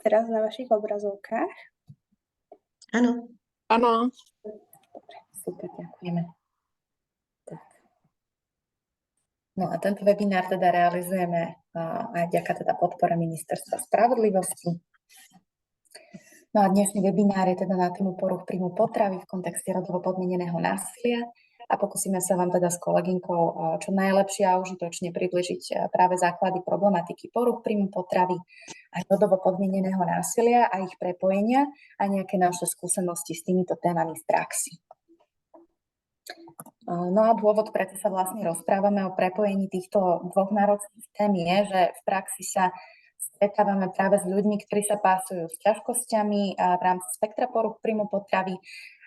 teraz na vašich obrazovkách? Áno. Áno. Dobre, super, ďakujeme. Tak. No a tento webinár teda realizujeme aj vďaka teda podpore Ministerstva spravodlivosti. No a dnešný webinár je teda na tému poruch príjmu potravy v kontexte rodovo podmieneného násilia a pokúsime sa vám teda s kolegyňkou čo najlepšie a užitočne približiť práve základy problematiky poruch príjmu potravy a rodovo podmieneného násilia a ich prepojenia a nejaké naše skúsenosti s týmito témami z praxi. No a dôvod, prečo sa vlastne rozprávame o prepojení týchto dvoch náročných tém je, že v praxi sa stretávame práve s ľuďmi, ktorí sa pásujú s ťažkosťami v rámci spektra poruch príjmu potravy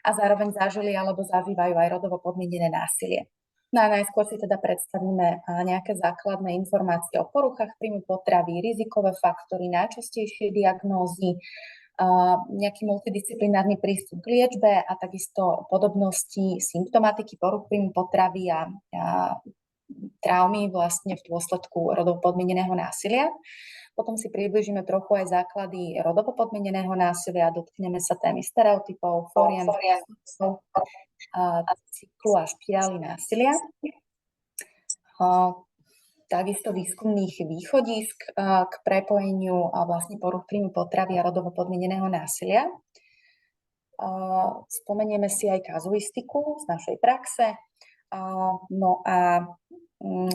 a zároveň zažili alebo zažívajú aj rodovo podmienené násilie. No a najskôr si teda predstavíme nejaké základné informácie o poruchách príjmu potravy, rizikové faktory, najčastejšie diagnózy, nejaký multidisciplinárny prístup k liečbe a takisto podobnosti symptomatiky poruch príjmu potravy a traumy vlastne v dôsledku rodovo podmieneného násilia. Potom si približíme trochu aj základy rodovo podmieneného násilia, dotkneme sa témy stereotypov, fóriem, cyklu a špirály násilia. Takisto výskumných východisk k prepojeniu a vlastne poruch príjmu potravy a rodovo podmieneného násilia. Spomenieme si aj kazuistiku z našej praxe. No a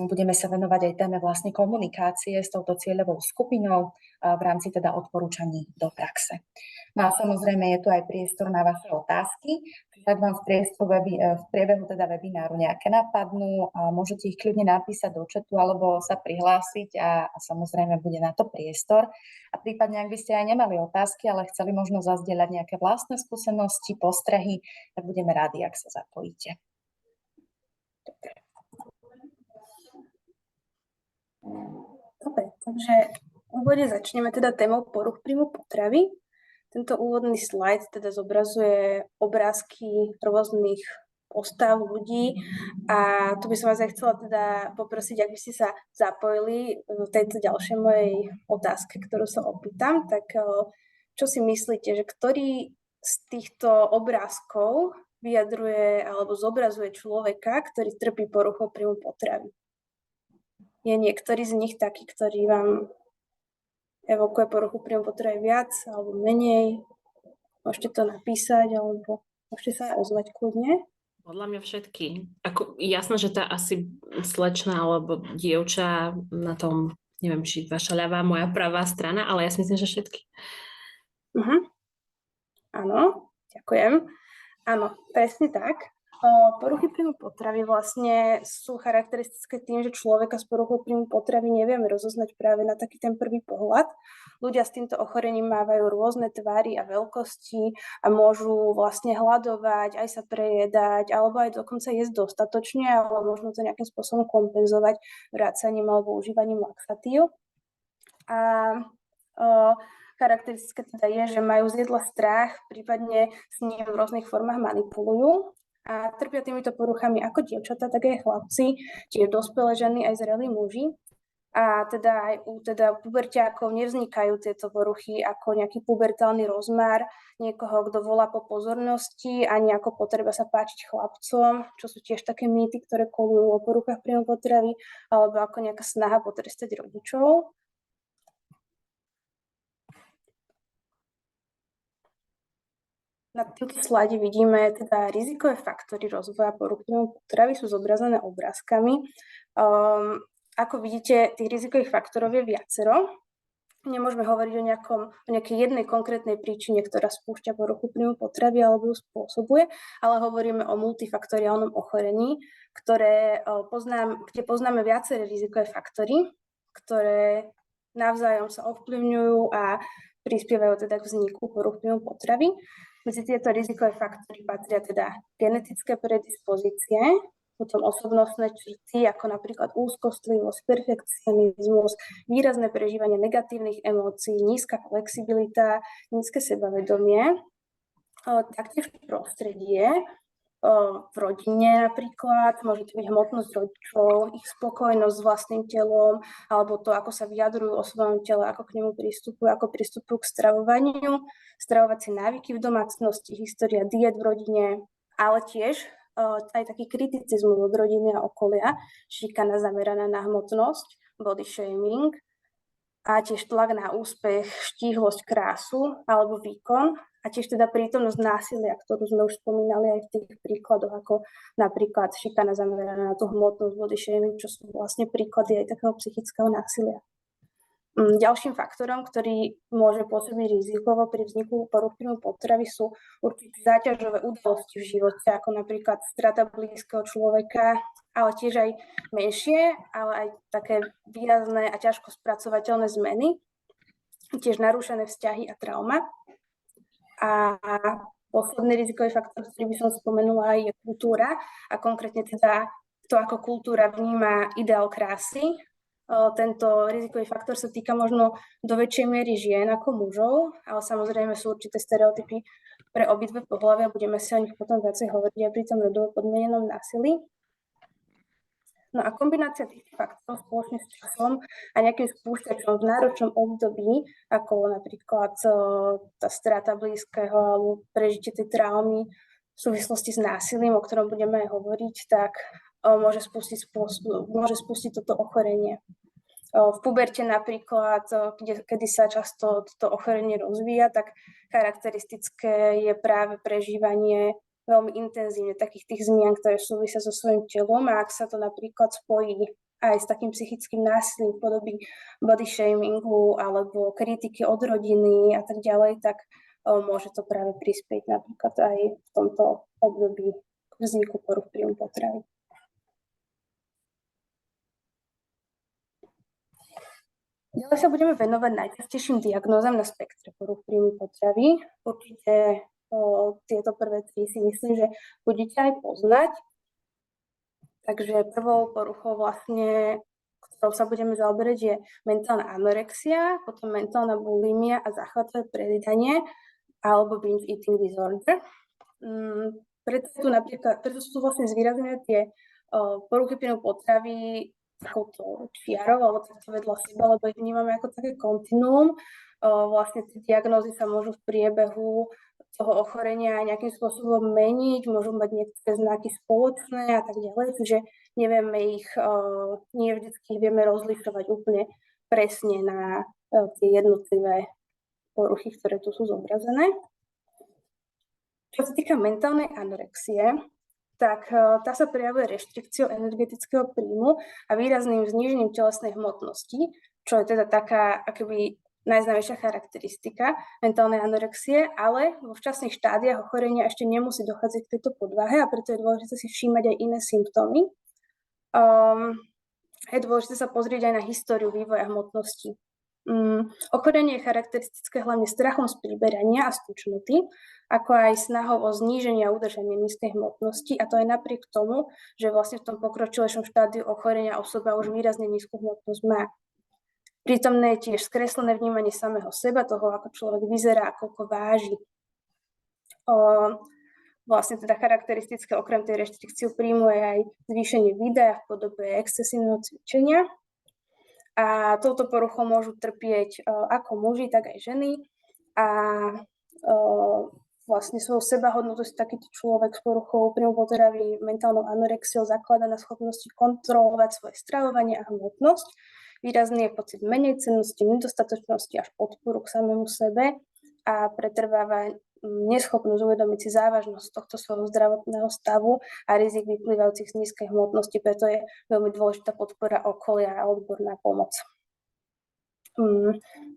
budeme sa venovať aj téme vlastne komunikácie s touto cieľovou skupinou v rámci teda odporúčaní do praxe. No a samozrejme je tu aj priestor na vaše otázky. Ak vám v priebehu teda webináru nejaké napadnú, môžete ich kľudne napísať do chatu alebo sa prihlásiť a samozrejme bude na to priestor. A prípadne, ak by ste aj nemali otázky, ale chceli možno zazdieľať nejaké vlastné skúsenosti, postrehy, tak budeme rádi, ak sa zapojíte. Dobre, takže v úvode začneme teda témou poruch príjmu potravy. Tento úvodný slajd teda zobrazuje obrázky rôznych postav ľudí a tu by som vás aj chcela teda poprosiť, ak by ste sa zapojili v tejto ďalšej mojej otázke, ktorú sa opýtam, tak čo si myslíte, že ktorý z týchto obrázkov vyjadruje alebo zobrazuje človeka, ktorý trpí poruchou príjmu potravy? Je niektorý z nich taký, ktorý vám evokuje poruchu príjmu potravy viac alebo menej? Môžete to napísať alebo môžete sa ozvať kľudne. Podľa mňa všetky. Jasné, že tá asi slečna alebo dievča na tom, neviem, či vaša ľavá, moja pravá strana, ale ja si myslím, že všetky. Áno, ďakujem. Áno, presne tak. Poruchy príjmu potravy vlastne sú charakteristické tým, že človeka s poruchou príjmu potravy nevieme rozoznať práve na taký ten prvý pohľad. Ľudia s týmto ochorením mávajú rôzne tvary a veľkosti a môžu vlastne hladovať, aj sa prejedať, alebo aj dokonca jesť dostatočne, ale možno to nejakým spôsobom kompenzovať vrácaním alebo užívaním laxatív. A charakteristické teda je, že majú z jedla strach, prípadne s ním v rôznych formách manipulujú. A trpia týmito poruchami ako dievčatá, tak aj chlapci, čiže dospelé ženy, aj zrelí muži. A teda aj u puberťákov nevznikajú tieto poruchy ako nejaký pubertálny rozmar niekoho, kto volá po pozornosti, ani ako potreba sa páčiť chlapcom, čo sú tiež také mýty, ktoré kolujú o poruchách príjmu potravy, alebo ako nejaká snaha potrestať rodičov. Na tomto slade vidíme teda rizikové faktory rozvoja poruch príjmu potravy, sú zobrazené obrázkami. Ako vidíte, tých rizikových faktorov je viacero. Nemôžeme hovoriť o nejakej jednej konkrétnej príčine, ktorá spúšťa poruchu príjmu potravy alebo ju spôsobuje, ale hovoríme o multifaktoriálnom ochorení, kde poznáme viaceré rizikové faktory, ktoré navzájom sa ovplyvňujú a prispievajú teda k vzniku poruch príjmu potravy. Medzi tieto rizikové faktory patria teda genetické predispozície, potom osobnostné črty, ako napríklad úzkostlivosť, perfekcionizmus, výrazné prežívanie negatívnych emócií, nízka flexibilita, nízke sebavedomie, taktiež prostredie, v rodine napríklad, môže to byť hmotnosť rodičov, ich spokojnosť s vlastným telom, alebo to, ako sa vyjadrujú o svojom tele, ako k nemu pristupujú, ako pristupujú k stravovaniu, stravovacie návyky v domácnosti, história diet v rodine, ale tiež aj taký kriticizmus od rodiny a okolia, šikana zameraná na hmotnosť, body shaming, a tiež tlak na úspech, štíhlosť, krásu alebo výkon a tiež teda prítomnosť násilia, ktorú sme už spomínali aj v tých príkladoch, ako napríklad šikana zameraná na tú hmotnosť, body shaming, čo sú vlastne príklady aj takého psychického násilia. Ďalším faktorom, ktorý môže pôsobiť rizikovo pri vzniku poruch príjmu potravy, sú určité záťažové udalosti v živote, ako napríklad strata blízkeho človeka, ale tiež aj menšie, ale aj také výrazné a ťažko spracovateľné zmeny, tiež narušené vzťahy a trauma. A posledný rizikový faktor, ktorý by som spomenula, je kultúra a konkrétne teda to, ako kultúra vníma ideál krásy. Tento rizikový faktor sa týka možno do väčšej miery žien ako mužov, ale samozrejme sú určité stereotypy pre obidve pohlavia, budeme si o nich potom viacej hovoriť aj pri tom rodovo podmienenom násilí. No a kombinácia tých faktorov spoločne s časom a nejakým spúšťačom v náročnom období, ako napríklad tá strata blízkeho alebo prežitie tej traumy v súvislosti s násilím, o ktorom budeme aj hovoriť, tak môže spustiť toto ochorenie. V puberte napríklad, kedy sa často toto ochorenie rozvíja, tak charakteristické je práve prežívanie veľmi intenzívne takých tých zmien, ktoré súvisia so svojím telom, a ak sa to napríklad spojí aj s takým psychickým násilím v podobe body shamingu alebo kritiky od rodiny a tak ďalej, tak môže to práve prispieť napríklad aj v tomto období k vzniku poruch príjmu potravy. Ďalej sa budeme venovať najčastejším diagnózam na spektre poruch príjmu potravy. Určite tieto prvé tri si myslím, že budete aj poznať. Takže prvou poruchou vlastne, ktorou sa budeme zaoberať, je mentálna anorexia, potom mentálna bulimia a záchvatové prejedanie alebo binge eating disorder. Preto sú vlastne zvýraznené tie poruchy príjmu potravy takouto čiarou alebo takto vedľa seba, lebo ich vnímame ako také kontinuum. Vlastne tie diagnózy sa môžu v priebehu toho ochorenia nejakým spôsobom meniť, môžu mať niektoré znaky spoločné a tak ďalej, čiže nie vždycky ich vieme rozlišovať úplne presne na tie jednotlivé poruchy, ktoré tu sú zobrazené. Čo sa týka mentálnej anorexie, tak tá sa prejavuje reštrikciou energetického príjmu a výrazným znížením telesnej hmotnosti, čo je teda taká akoby najznámejšia charakteristika mentálnej anorexie, ale vo včasných štádiách ochorenia ešte nemusí dochádzať k tejto podvahe a preto je dôležité si všímať aj iné symptómy. Je dôležité sa pozrieť aj na históriu vývoja hmotnosti. Ochorenie je charakteristické hlavne strachom z priberania a z tučnoty, ako aj snahou o zníženie a udržanie nízkej hmotnosti, a to aj napriek tomu, že vlastne v tom pokročilejšom štádiu ochorenia osoba už výrazne nízku hmotnosť má. Prítomné je tiež skreslené vnímanie samého seba, toho, ako človek vyzerá a koľko váži. Vlastne teda charakteristické okrem tej reštrikcie príjmu je aj zvýšenie výdaja v podobe excesívneho cvičenia. A touto poruchou môžu trpieť ako muži, tak aj ženy. A vlastne svoju sebahodnotu si takýto človek s poruchou príjmu potravy mentálnou anorexiou zaklada na schopnosti kontrolovať svoje stravovanie a hmotnosť. Výrazný je pocit menej cennosti, nedostatočnosti až podporu k samému sebe a pretrváva neschopnosť uvedomiť si závažnosť tohto svojho zdravotného stavu a rizik vyplývajúcich z nízkej hmotnosti, preto je veľmi dôležitá podpora okolia a odborná pomoc.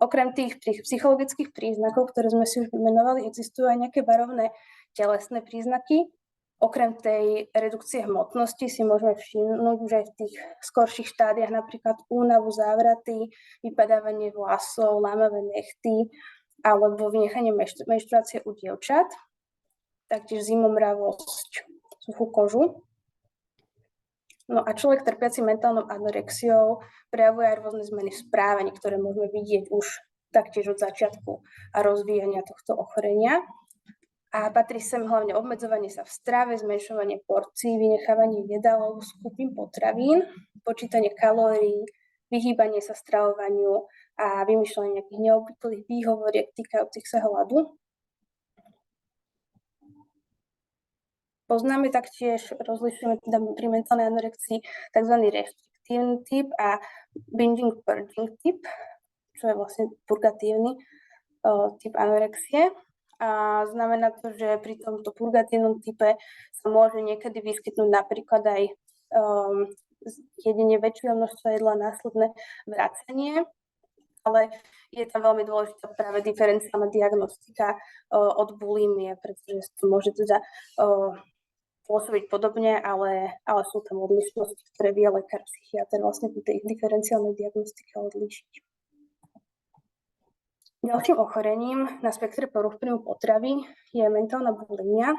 Okrem tých psychologických príznakov, ktoré sme si už vymenovali, existujú aj nejaké varovné telesné príznaky. Okrem tej redukcie hmotnosti si môžeme všimnúť už aj v tých skorších štádiách napríklad únavu, závraty, vypadávanie vlasov, lámavé nechty alebo vynechanie menštruácie u dievčat, taktiež zimomravosť, suchú kožu. No a človek trpiaci mentálnou anorexiou prejavuje aj rôzne zmeny v správaní, ktoré môžeme vidieť už taktiež od začiatku a rozvíjania tohto ochorenia. A patrí sem hlavne obmedzovanie sa v strave, zmenšovanie porcií, vynechávanie jedál alebo skupín potravín, počítanie kalórií, vyhýbanie sa stravovaniu a vymýšľanie nejakých neobvyklých výhovoriek týkajúcich sa hladu. Poznáme taktiež, rozlišujeme teda pri mentálnej anorexii tzv. Restriktívny typ a binging purging typ, čo je vlastne purgatívny typ anorexie. A znamená to, že pri tomto purgatívnom type sa môže niekedy vyskytnúť napríklad aj jedenie väčšieho množstva jedla, následné vracanie, ale je tam veľmi dôležitá práve diferenciálna diagnostika od bulímie, pretože to môže teda pôsobiť podobne, ale sú tam odlišnosti, ktoré vie lekár, psychiater vlastne pri tej diferenciálnej diagnostike odlíšiť. Ďalším ochorením na spektre poruch príjmu potravy je mentálna bulimia.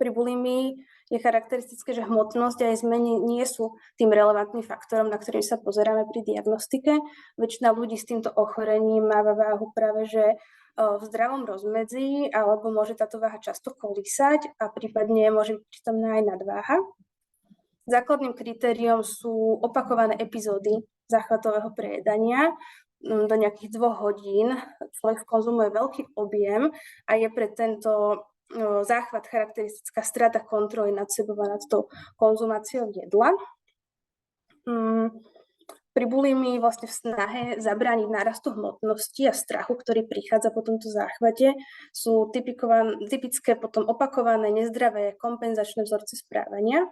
Pri bulimii je charakteristické, že hmotnosť a jej zmeny nie sú tým relevantným faktorom, na ktorý sa pozeráme pri diagnostike. Väčšina ľudí s týmto ochorením má váhu práve že v zdravom rozmedzi, alebo môže táto váha často kolísať a prípadne môže byť prítomná aj nadváha. Základným kritériom sú opakované epizódy záchvatového prejedania. Do nejakých 2 hodín človek konzumuje veľký objem a je pre tento záchvat charakteristická strata kontroly nad sebou a nad tou konzumáciou jedla. Pri bulimii vlastne v snahe zabrániť nárastu hmotnosti a strachu, ktorý prichádza po tomto záchvate, sú typické potom opakované nezdravé kompenzačné vzorce správania.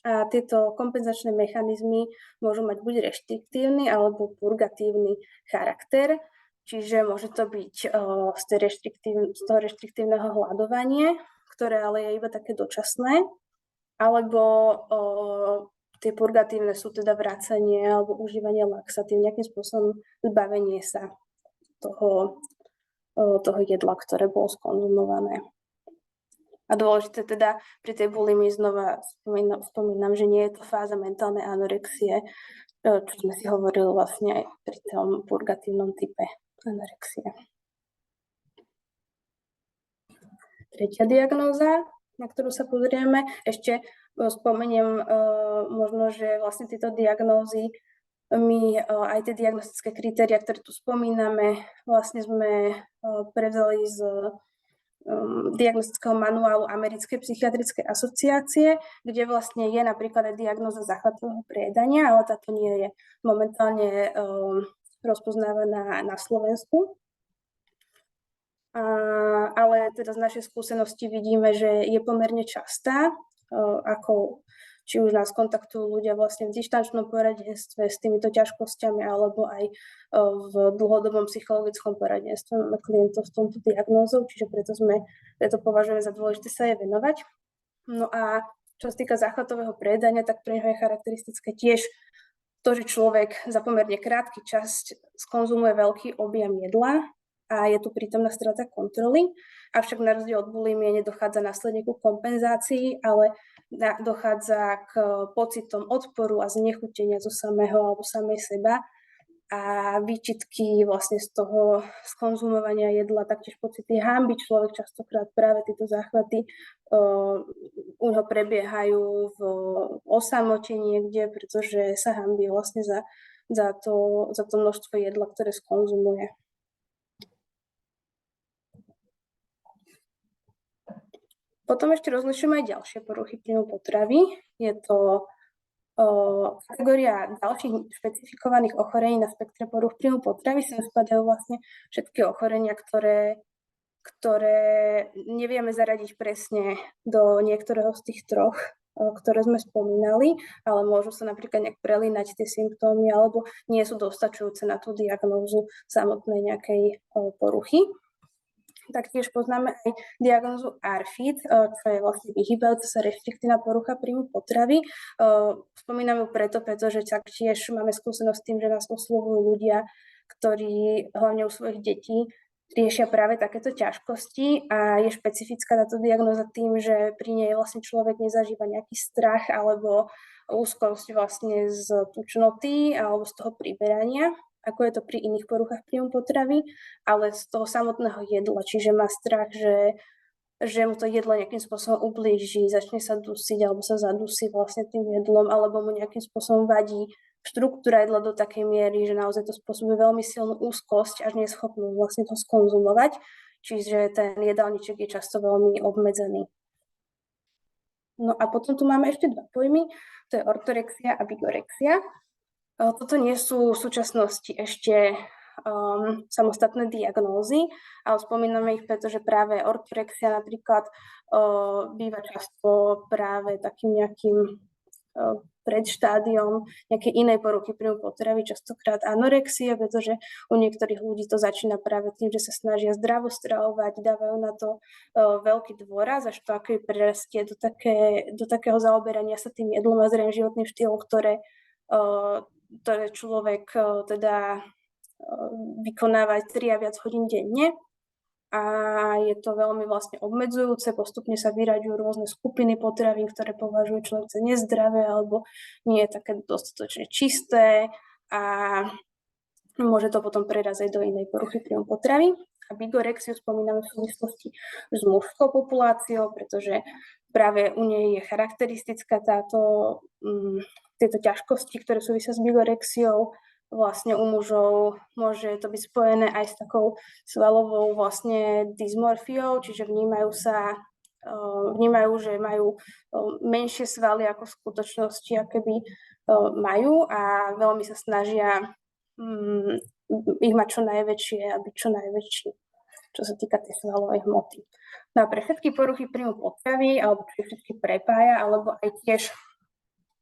A tieto kompenzačné mechanizmy môžu mať buď reštriktívny alebo purgatívny charakter, čiže môže to byť z toho reštriktívneho hľadovania, ktoré ale je iba také dočasné, alebo tie purgatívne sú teda vracanie alebo užívanie laxatív, nejakým spôsobom zbavenie sa toho jedla, ktoré bolo skonzumované. A dôležité teda pri tej bulimii znova spomínam, že nie je to fáza mentálnej anorexie, čo sme si hovorili vlastne aj pri tom purgatívnom type anorexie. Tretia diagnóza, na ktorú sa pozrieme, ešte spomeniem možno, že vlastne tieto diagnózy my aj tie diagnostické kritéria, ktoré tu spomíname, vlastne sme prevzali z diagnostického manuálu Americkej psychiatrickej asociácie, kde vlastne je napríklad aj diagnóza záchvatového prejedania, ale táto nie je momentálne rozpoznávaná na Slovensku. Ale teda z našej skúsenosti vidíme, že je pomerne častá, ako či už nás kontaktujú ľudia vlastne v dištančnom poradenstve s týmito ťažkosťami, alebo aj v dlhodobom psychologickom poradenstve máme klientov s touto diagnózou, čiže preto považujeme za dôležité sa jej venovať. No a čo sa týka záchvatového prejedania, tak pre neho je charakteristické tiež to, že človek za pomerne krátky čas skonzumuje veľký objem jedla a je tu prítomná strata kontroly, avšak na rozdiel od bulimie nedochádza následne ku kompenzácii, ale dochádza k pocitom odporu a znechutenia zo samého alebo samej seba a výčitky vlastne z toho skonzumovania jedla, taktiež pocity hanby. Človek častokrát práve tieto záchvaty u neho prebiehajú v osamote niekde, pretože sa hanbí vlastne za to množstvo jedla, ktoré skonzumuje. Potom ešte rozlišujeme aj ďalšie poruchy príjmu potravy. Je to kategória ďalších špecifikovaných ochorení na spektre poruch príjmu potravy. Sem spadajú vlastne všetky ochorenia, ktoré nevieme zaradiť presne do niektorého z tých troch, ktoré sme spomínali, ale môžu sa napríklad nejak prelínať tie symptómy alebo nie sú dostačujúce na tú diagnózu samotnej nejakej poruchy. Taktiež poznáme aj diagnózu ARFID, čo je vlastne vyhýbajúca sa reštriktívna porucha príjmu potravy. Spomínam ju pretože taktiež máme skúsenosť s tým, že nás oslovujú ľudia, ktorí hlavne u svojich detí riešia práve takéto ťažkosti a je špecifická táto diagnóza tým, že pri nej vlastne človek nezažíva nejaký strach alebo úzkosť vlastne z tučnoty alebo z toho priberania, ako je to pri iných poruchách príjmu potravy, ale z toho samotného jedla. Čiže má strach, že že mu to jedlo nejakým spôsobom ublíži, začne sa dusiť alebo sa zadusí vlastne tým jedlom, alebo mu nejakým spôsobom vadí štruktúra jedla do takej miery, že naozaj to spôsobuje veľmi silnú úzkosť až neschopnú vlastne to skonzumovať. Čiže ten jedálniček je často veľmi obmedzený. No a potom tu máme ešte dva pojmy, to je ortorexia a bigorexia. Toto nie sú v súčasnosti ešte samostatné diagnózy, ale spomíname ich, pretože práve ortorexia napríklad býva často práve takým nejakým predštádiom nejakej inej poruchy príjmu potravy, častokrát anorexie, pretože u niektorých ľudí to začína práve tým, že sa snažia zdravo stravovať, dávajú na to veľký dôraz, až to ako prerastie do takého zaoberania sa tým jedlom a zrejme životným štýlom, ktoré človek teda vykonávať 3 a viac hodín denne a je to veľmi vlastne obmedzujúce, postupne sa vyraďujú rôzne skupiny potravín, ktoré považuje človek za nezdravé alebo nie je také dostatočne čisté a môže to potom prerazať do inej poruchy príjmu potravy. A bigorexiu spomíname v súvislosti s mužskou populáciou, pretože práve u nej je charakteristická tieto ťažkosti, ktoré súvisia s bigorexiou. Vlastne u mužov môže to byť spojené aj s takou svalovou vlastne dysmorfiou, čiže vnímajú, že majú menšie svaly ako v skutočnosti, aké by majú a veľmi sa snažia ich mať čo najväčšie a byť čo najväčší, čo sa týka tej svalovej hmoty. No a pre všetky poruchy príjmu potravy, alebo pre všetky prepája, alebo aj tiež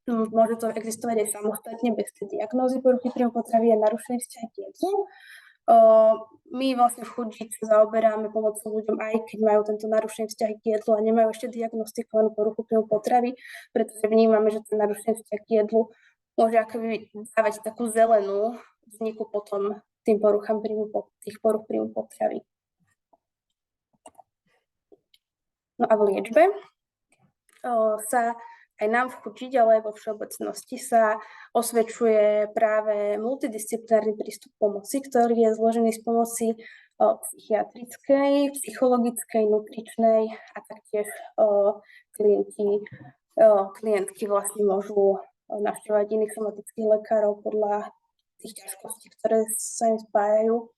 môže to existovať aj samostatne bez tej diagnózy poruchy príjmu potravy a narušený vzťah k jedlu. My vlastne v Chudži sa zaoberáme pomocou ľuďom, aj keď majú tento narušený vzťah k jedlu a nemajú ešte diagnostikovanú poruchu príjmu potravy, pretože vnímame, že ten narušený vzťah k jedlu môže akoby dávať takú zelenú vzniku potom tých poruch príjmu potravy. No a v liečbe sa aj nám v Chudži, ale vo všeobecnosti sa osvedčuje práve multidisciplinárny prístup pomoci, ktorý je zložený z pomoci psychiatrickej, psychologickej, nutričnej a taktiež klientky vlastne môžu navštevovať iných somatických lekárov podľa tých ťažkostí, ktoré sa im spájajú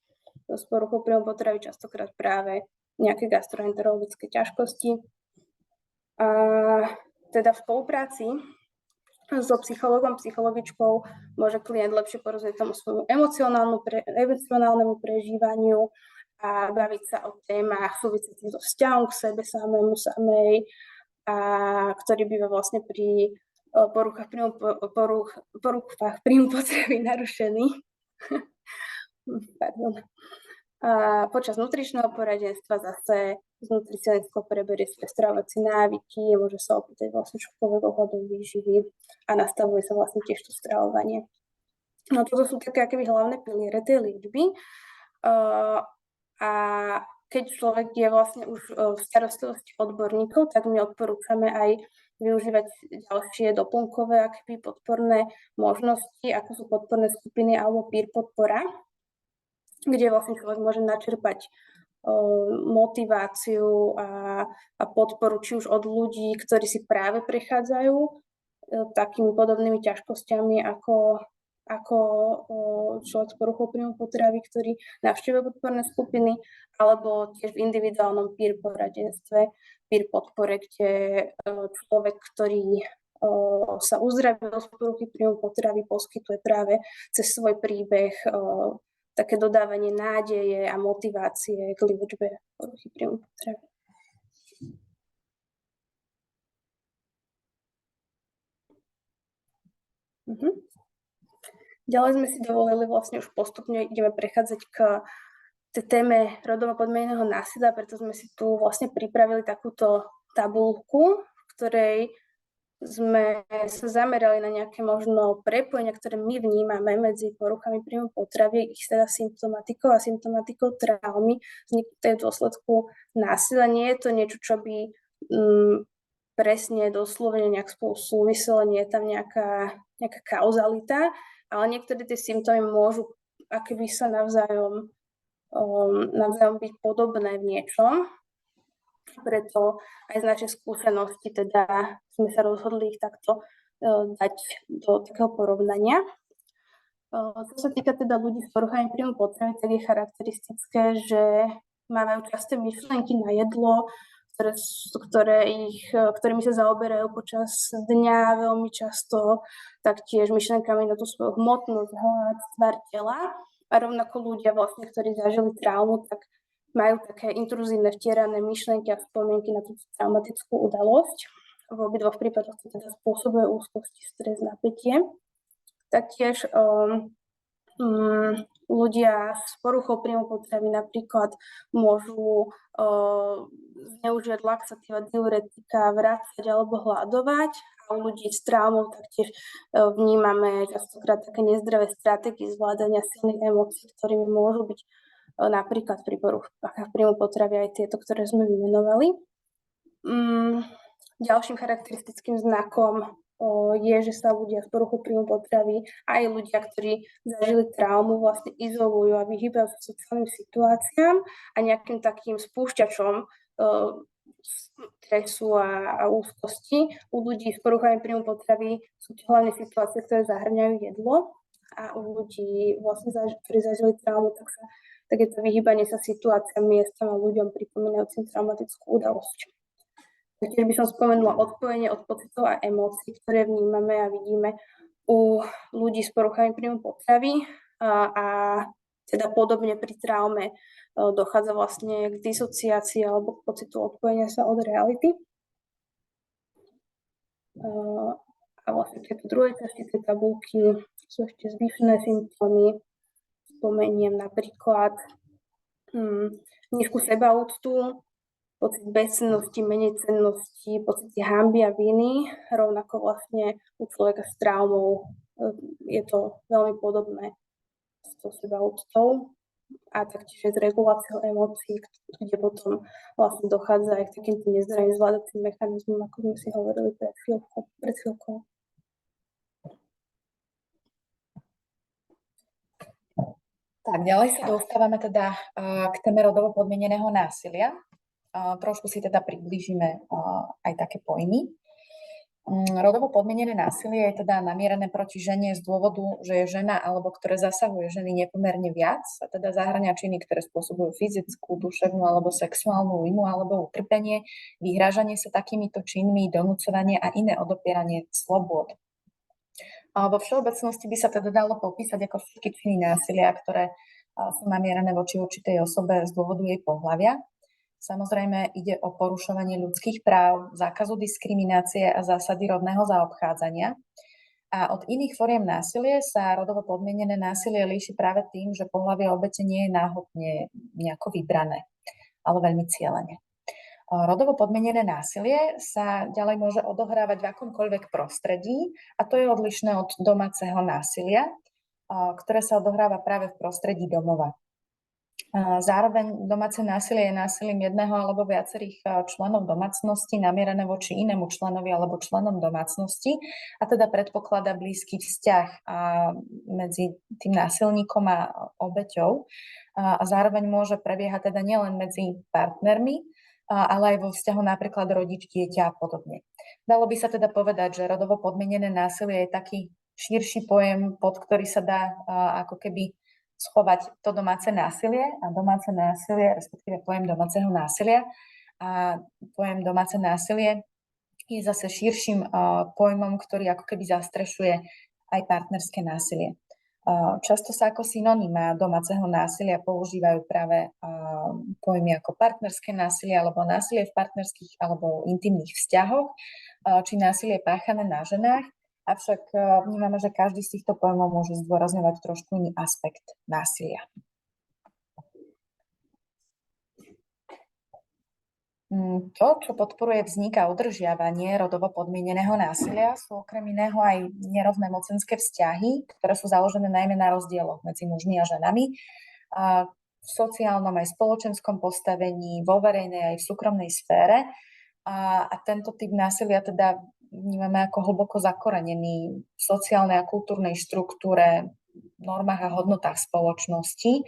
s poruchou príjmu potravy, častokrát práve nejaké gastroenterologické ťažkosti. A teda v spolupráci so psychologom, psychologičkou môže klient lepšie porozumieť tomu svojmu emocionálnemu prežívaniu a baviť sa o témach súvisiacich so vzťahom k sebe samej, a ktorý býva vlastne pri poruchách príjmu potravy narušený. Pardon. A počas nutričného poradenstva zase z nutricionistkou preberie svoje stravovacie návyky, môže sa opýtať vlastne čokoľvek ohľadom výživy a nastavuje sa vlastne tiež to stravovanie. No toto sú také akoby hlavné piliere tej liečby. A keď človek je vlastne už v starostlivosti odborníkov, tak my odporúčame aj využívať ďalšie doplnkové akoby podporné možnosti, ako sú podporné skupiny alebo peer podpora, kde vlastne človek môže načerpať motiváciu a podporu či už od ľudí, ktorí si práve prechádzajú takými podobnými ťažkosťami ako človek s poruchou príjmu potravy, ktorý navštevuje podporné skupiny, alebo tiež v individuálnom peer poradenstve, peer podpore, kde človek, ktorý sa uzdravil z poruchy príjmu potravy, poskytuje práve cez svoj príbeh také dodávanie nádeje a motivácie k liečbe poruchy príjmu potravy. Ďalej sme si dovolili vlastne už postupne ideme prechádzať k tej téme rodovo podmieneného násilia, preto sme si tu vlastne pripravili takúto tabuľku, v ktorej sme sa zamerali na nejaké možno prepojenia, ktoré my vnímame medzi poruchami príjmu potravy, ich teda symptomatikou a symptomatikou traumy vzniknutej v dôsledku násilia. Nie je to niečo, čo by presne doslovne nejak spolu súviselo, nie je tam nejaká kauzalita, ale niektoré tie symptómy môžu akoby sa navzájom byť podobné v niečom. Preto aj z našej skúsenosti teda sme sa rozhodli ich takto dať do takého porovnania. Čo sa týka teda ľudí s poruchami príjmu potravy, tak je charakteristické, že majú časté myšlienky na jedlo, ktorými sa zaoberajú počas dňa veľmi často, taktiež myšlenkami na tú svoju hmotnosť, hlad, tvar tela. A rovnako ľudia vlastne, ktorí zažili traumu, tak majú také intruzívne vtierané myšlienky a spomienky na túto traumatickú udalosť. V obidvoch prípadoch to teda spôsobuje úzkosť, stres, napätie. Taktiež ľudia s poruchou príjmu potravy napríklad môžu zneužívať laxatíva, diuretika, vracať alebo hľadovať. A u ľudí s traumou taktiež vnímame častokrát také nezdravé stratégie zvládania silných emócií, ktorými môžu byť napríklad pri poruchách príjmu potravy aj tieto, ktoré sme vymenovali. Ďalším charakteristickým znakom je, že sa ľudia s poruchou príjmu potravy, aj ľudia, ktorí zažili traumu, vlastne izolujú a vyhýbajú sa sociálnym situáciám a nejakým takým spúšťačom stresu a úzkosti. U ľudí s poruchami príjmu potravy sú to hlavne situácie, ktoré zahrňajú jedlo, a u ľudí, vlastne, ktorí zažili traumu, tak je to vyhýbanie sa situáciám, miestam a ľuďom pripomínajúcim traumatickú udalosť. Taktiež by som spomenula odpojenie od pocitov a emócií, ktoré vnímame a vidíme u ľudí s poruchami príjmu potravy a teda podobne pri traume dochádza vlastne k disociácii alebo k pocitu odpojenia sa od reality. A vlastne v tejto druhej časti tej tabulky sú ešte zvyšné symptómy. Spomeniem napríklad nízku sebaúctu, pocit bezcennosti, menejcennosti, pocit hanby a viny. Rovnako vlastne u človeka s traumou je to veľmi podobné s tou sebaúctou a taktiež s reguláciou emócií, kde potom vlastne dochádza aj k takýmto nezdravým zvládacím mechanizmom, ako sme si hovorili pred chvíľkou. Tak, ďalej sa dostávame teda k téme rodovo podmieneného násilia. Trošku si teda priblížime aj také pojmy. Rodovo podmienené násilie je teda namierené proti žene z dôvodu, že je žena alebo ktoré zasahuje ženy nepomerne viac, a teda zahŕňa činy, ktoré spôsobujú fyzickú, duševnú alebo sexuálnu újmu alebo utrpenie, vyhrážanie sa takýmito činmi, donúcovanie a iné odopieranie slobôd. Vo všeobecnosti by sa teda dalo popísať ako všetky činy násilia, ktoré sú namierené voči určitej osobe z dôvodu jej pohlavia. Samozrejme ide o porušovanie ľudských práv, zákazu diskriminácie a zásady rovného zaobchádzania. A od iných foriem násilie sa rodovo podmienené násilie líši práve tým, že pohlavie obete nie je náhodne nejako vybrané, ale veľmi cielene. Rodovo podmienené násilie sa ďalej môže odohrávať v akomkoľvek prostredí a to je odlišné od domáceho násilia, ktoré sa odohráva práve v prostredí domova. Zároveň domáce násilie je násilím jedného alebo viacerých členov domácnosti namierené voči inému členovi alebo členom domácnosti a teda predpokladá blízky vzťah medzi tým násilníkom a obeťou a zároveň môže prebiehať teda nielen medzi partnermi, ale aj vo vzťahu napríklad rodič, dieťa a podobne. Dalo by sa teda povedať, že rodovo podmienené násilie je taký širší pojem, pod ktorý sa dá ako keby schovať to domáce násilie a domáce násilie, respektíve pojem domáceho násilia. A pojem domáce násilie je zase širším pojmom, ktorý ako keby zastrešuje aj partnerské násilie. Často sa ako synonymá domáceho násilia používajú práve pojmy ako partnerské násilie alebo násilie v partnerských alebo intimných vzťahoch, či násilie páchané na ženách, avšak vnímame, že každý z týchto pojmov môže zdôrazňovať trošku iný aspekt násilia. To, čo podporuje vznik a udržiavanie rodovo podmieneného násilia, sú okrem iného aj nerovné mocenské vzťahy, ktoré sú založené najmä na rozdieloch medzi mužmi a ženami, v sociálnom aj spoločenskom postavení, vo verejnej aj v súkromnej sfére. A tento typ násilia teda vnímame ako hlboko zakorenený v sociálnej a kultúrnej štruktúre, normách a hodnotách spoločnosti.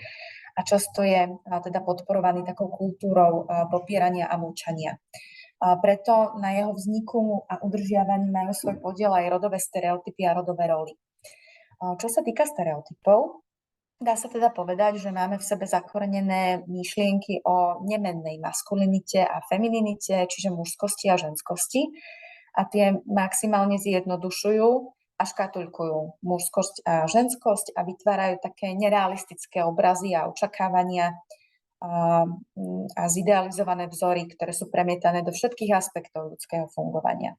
a často je teda podporovaný takou kultúrou popierania a mlčania. Preto na jeho vzniku a udržiavaní majú svoj podiel aj rodové stereotypy a rodové roly. Čo sa týka stereotypov, dá sa teda povedať, že máme v sebe zakorenené myšlienky o nemennej maskulinite a femininite, čiže mužskosti a ženskosti. A tie maximálne zjednodušujú a škatuľkujú mužskosť a ženskosť a vytvárajú také nerealistické obrazy a očakávania a zidealizované vzory, ktoré sú premietané do všetkých aspektov ľudského fungovania.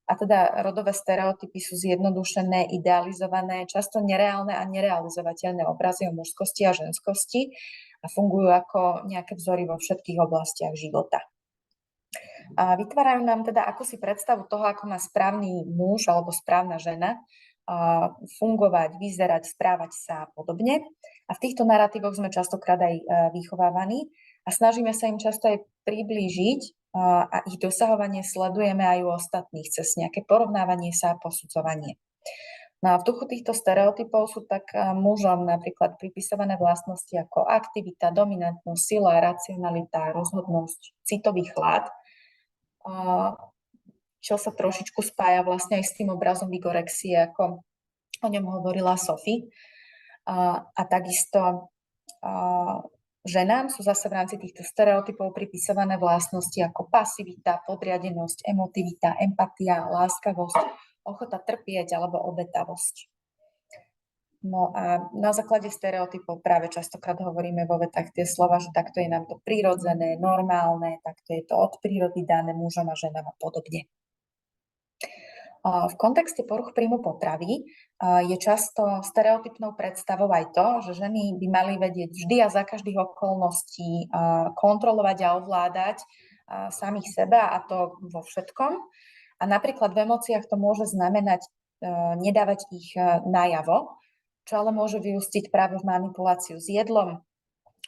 A teda rodové stereotypy sú zjednodušené, idealizované, často nereálne a nerealizovateľné obrazy o mužskosti a ženskosti a fungujú ako nejaké vzory vo všetkých oblastiach života. A vytvárajú nám teda akúsi predstavu toho, ako má správny muž alebo správna žena fungovať, vyzerať, správať sa a podobne. A v týchto narratívoch sme častokrát aj vychovávaní a snažíme sa im často aj priblížiť a ich dosahovanie sledujeme aj u ostatných cez nejaké porovnávanie sa a posudzovanie. No a v duchu týchto stereotypov sú tak mužom napríklad pripisované vlastnosti ako aktivita, dominantnosť, sila, racionalita, rozhodnosť, citový chlad, čo sa trošičku spája vlastne aj s tým obrazom vigorexie, ako o ňom hovorila Sophie. A takisto ženám sú zase v rámci týchto stereotypov pripisované vlastnosti ako pasivita, podriadenosť, emotivita, empatia, láskavosť, ochota trpieť alebo obetavosť. No a na základe stereotypov práve častokrát hovoríme vo vetách tie slova, že takto je nám to prirodzené, normálne, takto je to od prírody dané mužom a ženám a podobne. V kontexte poruch príjmu potravy je často stereotypnou predstavou aj to, že ženy by mali vedieť vždy a za každých okolností kontrolovať a ovládať samých seba, a to vo všetkom. A napríklad v emóciách to môže znamenať nedávať ich najavo, čo ale môže vyústiť práve v manipuláciu s jedlom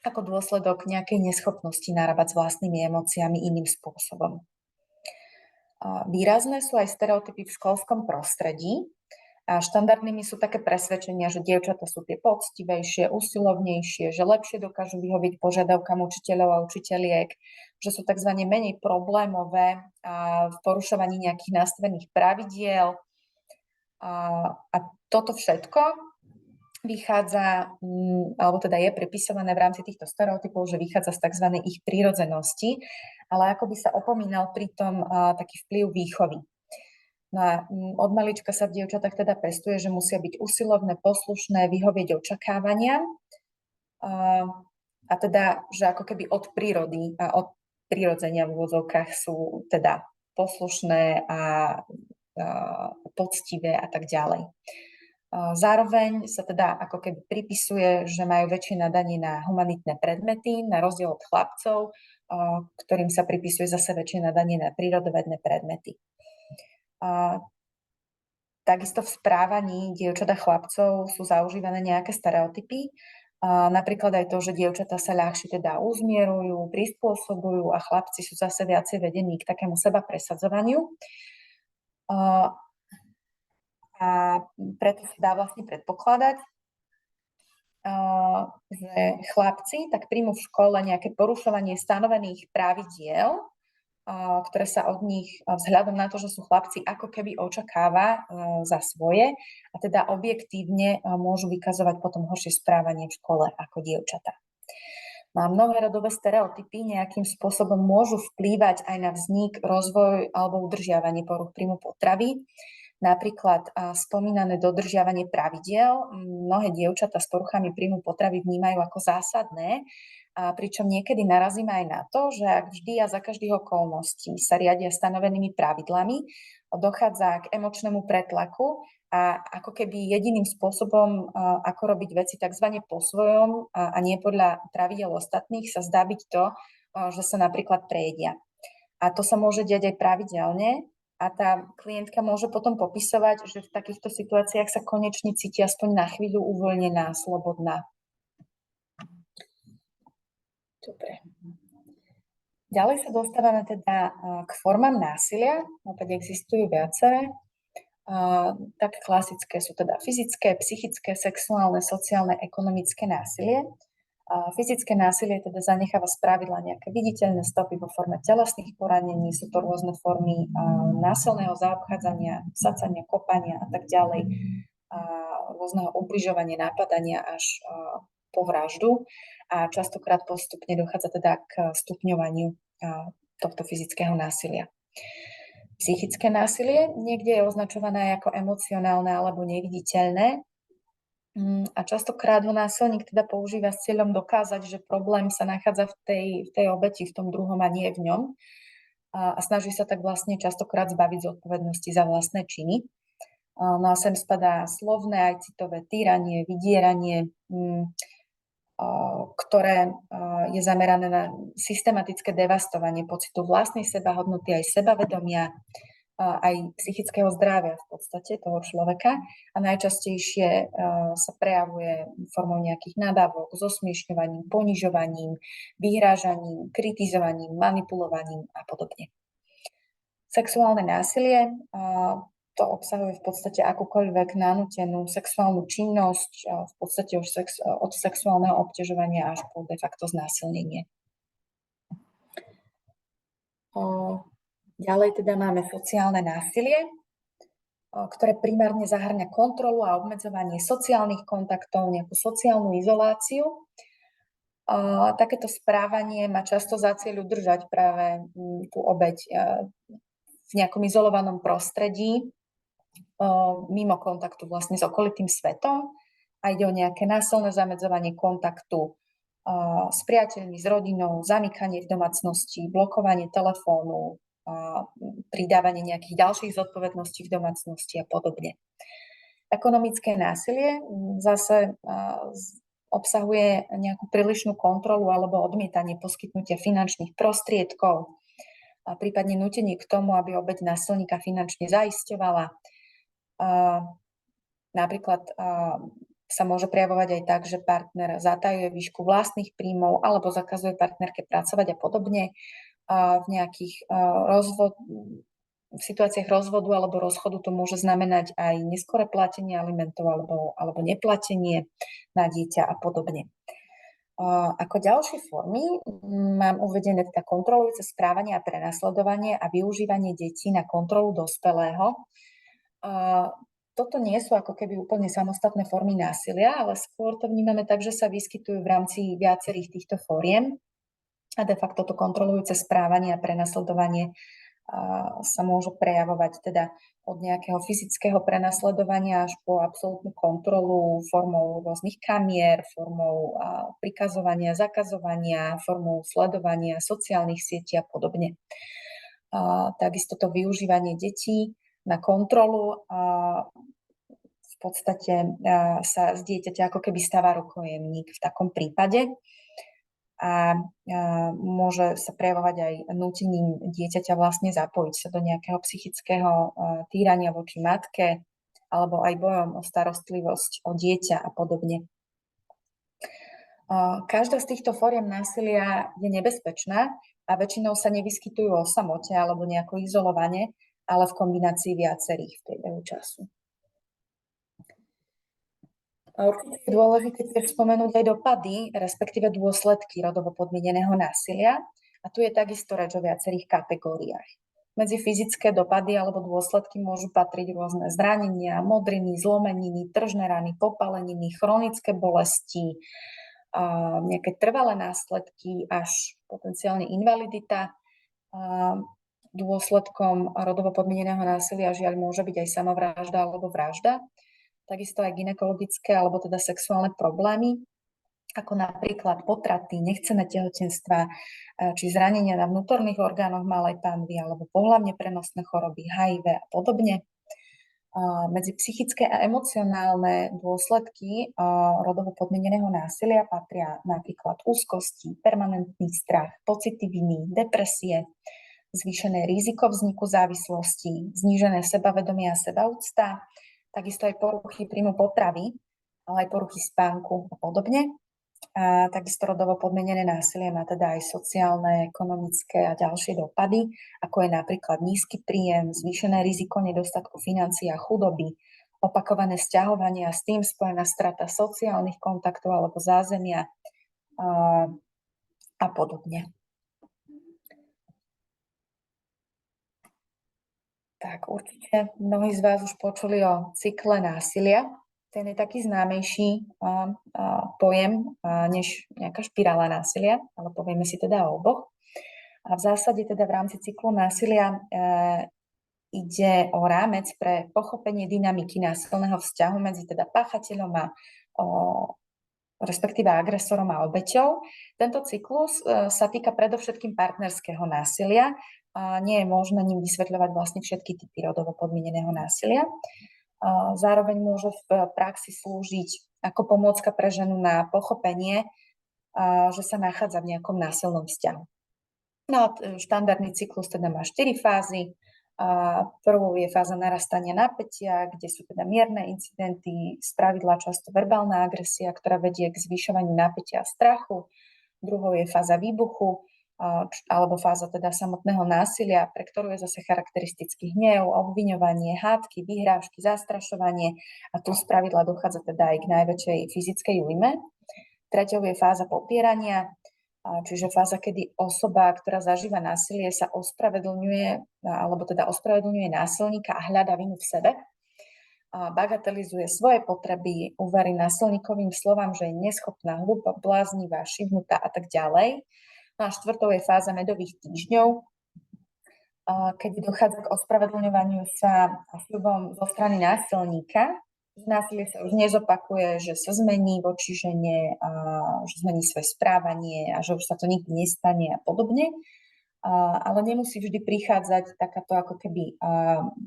ako dôsledok nejakej neschopnosti narábať s vlastnými emóciami iným spôsobom. Výrazné sú aj stereotypy v školskom prostredí. A štandardnými sú také presvedčenia, že dievčatá sú tie poctivejšie, usilovnejšie, že lepšie dokážu vyhoviť požiadavkám učiteľov a učiteľiek, že sú tzv. Menej problémové v porušovaní nejakých nastavených pravidiel. A toto všetko vychádza, alebo teda je pripisované v rámci týchto stereotypov, že vychádza z tzv. Ich prírodzenosti, ale ako by sa opomínal pritom taký vplyv výchovy. No a od malička sa v dievčatách teda pestuje, že musia byť usilovné, poslušné, vyhovieť očakávaniam a teda, že ako keby od prírody a od prirodzenia v úvodzovkách sú teda poslušné a poctivé a tak ďalej. Zároveň sa teda ako keby pripisuje, že majú väčšie nadanie na humanitné predmety, na rozdiel od chlapcov, ktorým sa pripisuje zase väčšie nadanie na prírodovedné predmety. Takisto v správaní dievčat a chlapcov sú zaužívané nejaké stereotypy, napríklad aj to, že dievčatá sa ľahšie teda uzmierujú, prispôsobujú a chlapci sú zase viacej vedení k takému seba presadzovaniu. A preto sa dá vlastne predpokladať, že chlapci tak príjmu v škole nejaké porušovanie stanovených pravidiel, ktoré sa od nich vzhľadom na to, že sú chlapci, ako keby očakáva za svoje a teda objektívne môžu vykazovať potom horšie správanie v škole ako dievčatá. No a mnohé rodové stereotypy nejakým spôsobom môžu vplývať aj na vznik, rozvoj alebo udržiavanie poruch príjmu potravy. Napríklad spomínané dodržiavanie pravidiel. Mnohé dievčatá s poruchami príjmu potravy vnímajú ako zásadné, pričom niekedy narazíme aj na to, že ak vždy a za každých okolností sa riadia stanovenými pravidlami, dochádza k emočnému pretlaku a ako keby jediným spôsobom, ako robiť veci tzv. Po svojom a nie podľa pravidiel ostatných, sa zdá byť to, že sa napríklad prejedia. A to sa môže diať aj pravidelne. A tá klientka môže potom popisovať, že v takýchto situáciách sa konečne cíti aspoň na chvíľu uvoľnená, slobodná. Dobre. Ďalej sa dostávame teda k formám násilia. Opäť existujú viaceré. Tak klasické sú teda fyzické, psychické, sexuálne, sociálne, ekonomické násilie. Fyzické násilie teda zanecháva spravidla nejaké viditeľné stopy vo forme telesných poranení, sú to rôzne formy násilného zaobchádzania, sacania, kopania a tak ďalej, rôzneho ubližovania, nápadania až po vraždu a častokrát postupne dochádza teda k stupňovaniu tohto fyzického násilia. Psychické násilie niekde je označované ako emocionálne alebo neviditeľné a častokrát ho násilník teda používa s cieľom dokázať, že problém sa nachádza v tej obeti, v tom druhom a nie v ňom a snaží sa tak vlastne častokrát zbaviť zodpovednosti za vlastné činy. No a sem spadá slovné aj citové týranie, vydieranie, ktoré je zamerané na systematické devastovanie pocitu vlastnej sebahodnoty aj sebavedomia, aj psychického zdravia v podstate toho človeka a najčastejšie sa prejavuje formou nejakých nadávok, zosmiešňovaním, ponižovaním, vyhrážaním, kritizovaním, manipulovaním a podobne. Sexuálne násilie to obsahuje v podstate akúkoľvek nanútenú sexuálnu činnosť, v podstate už od sexuálneho obťažovania až po de facto znásilnenie. Ďalej teda máme sociálne násilie, ktoré primárne zahŕňa kontrolu a obmedzovanie sociálnych kontaktov, nejakú sociálnu izoláciu. Takéto správanie má často za cieľ udržať práve tú obeť v nejakom izolovanom prostredí, mimo kontaktu vlastne s okolitým svetom a ide o nejaké násilné zamedzovanie kontaktu s priateľmi, s rodinou, zamykanie v domácnosti, blokovanie telefónu, pridávanie nejakých ďalších zodpovedností v domácnosti a podobne. Ekonomické násilie zase obsahuje nejakú prílišnú kontrolu alebo odmietanie poskytnutia finančných prostriedkov, a prípadne nútenie k tomu, aby obeť násilníka finančne zaisťovala. Napríklad sa môže prejavovať aj tak, že partner zatajuje výšku vlastných príjmov alebo zakazuje partnerke pracovať a podobne. V nejakých v situáciách rozvodu alebo rozchodu to môže znamenať aj neskoré platenie alimentov alebo neplatenie na dieťa a podobne. Ako ďalšie formy mám uvedené teda kontrolujúce správanie a prenasledovanie a využívanie detí na kontrolu dospelého. Toto nie sú ako keby úplne samostatné formy násilia, ale skôr to vnímame tak, že sa vyskytujú v rámci viacerých týchto fóriem. A de facto to kontrolujúce správanie a prenasledovanie sa môžu prejavovať teda od nejakého fyzického prenasledovania až po absolútnu kontrolu formou rôznych kamier, formou prikazovania, zakazovania, formou sledovania sociálnych sietí a podobne. Takisto to využívanie detí na kontrolu v podstate sa z dieťaťa ako keby stáva rukojemník v takom prípade. A môže sa prejavovať aj nútením dieťaťa vlastne zapojiť sa do nejakého psychického týrania voči matke alebo aj bojom o starostlivosť o dieťa a podobne. Každá z týchto fóriem násilia je nebezpečná a väčšinou sa nevyskytujú o samote alebo nejako izolovane, ale v kombinácii viacerých v priebehu času. Určite je dôležité tiež spomenúť aj dopady, respektíve dôsledky rodovo podmieneného násilia. A tu je takisto reč o viacerých kategóriách. Medzi fyzické dopady alebo dôsledky môžu patriť rôzne zranenia, modriny, zlomeniny, tržné rany, popaleniny, chronické bolesti, nejaké trvalé následky až potenciálne invalidita. Dôsledkom rodovo podmieneného násilia žiaľ môže byť aj samovražda alebo vražda. Takisto aj gynekologické alebo teda sexuálne problémy, ako napríklad potraty, nechcené tehotenstva, či zranenia na vnútorných orgánoch malej panvy alebo pohlavne prenosné choroby, HIV a podobne. Medzi psychické a emocionálne dôsledky rodovo podmieneného násilia patria napríklad úzkosti, permanentný strach, pocity viny, depresie, zvýšené riziko vzniku závislosti, znížené sebavedomie a sebaúcta, takisto aj poruchy príjmu potravy, ale aj poruchy spánku a podobne. A takisto rodovo podmienené násilie má teda aj sociálne, ekonomické a ďalšie dopady, ako je napríklad nízky príjem, zvýšené riziko nedostatku financií a chudoby, opakované sťahovanie a s tým spojená strata sociálnych kontaktov alebo zázemia, a podobne. Tak určite mnohí z vás už počuli o cykle násilia. Ten je taký známejší pojem než nejaká špirála násilia, ale povieme si teda o oboch. A v zásade teda v rámci cyklu násilia ide o rámec pre pochopenie dynamiky násilného vzťahu medzi teda páchateľom a respektíve agresorom a obeťou. Tento cyklus sa týka predovšetkým partnerského násilia. Nie je možné ním vysvetľovať vlastne všetky typy rodovo podmieneného násilia. Zároveň môže v praxi slúžiť ako pomôcka pre ženu na pochopenie, že sa nachádza v nejakom násilnom vzťahu. No a štandardný cyklus teda má 4 fázy. Prvou je fáza narastania napätia, kde sú teda mierne incidenty, spravidla často verbálna agresia, ktorá vedie k zvyšovaniu napätia a strachu. Druhou je fáza výbuchu, alebo fáza teda samotného násilia, pre ktorú je zase charakteristický hnev, obviňovanie, hádky, vyhrážky, zastrašovanie a tu spravidla dochádza teda aj k najväčšej fyzickej újme. Treťou je fáza popierania, čiže fáza, kedy osoba, ktorá zažíva násilie, sa ospravedlňuje, alebo teda ospravedlňuje násilníka a hľadá vinu v sebe. Bagatelizuje svoje potreby, uverí násilníkovým slovám, že je neschopná, hlúpa, bláznivá, šibnutá a tak ďalej. No a štvrtou je fáza medových týždňov, keď dochádza k ospravedlňovaniu sa sľubom zo strany násilníka, že násilie sa už nezopakuje, že sa zmení voči žene, že zmení svoje správanie a že už sa to nikdy nestane a podobne. Ale nemusí vždy prichádzať takáto ako keby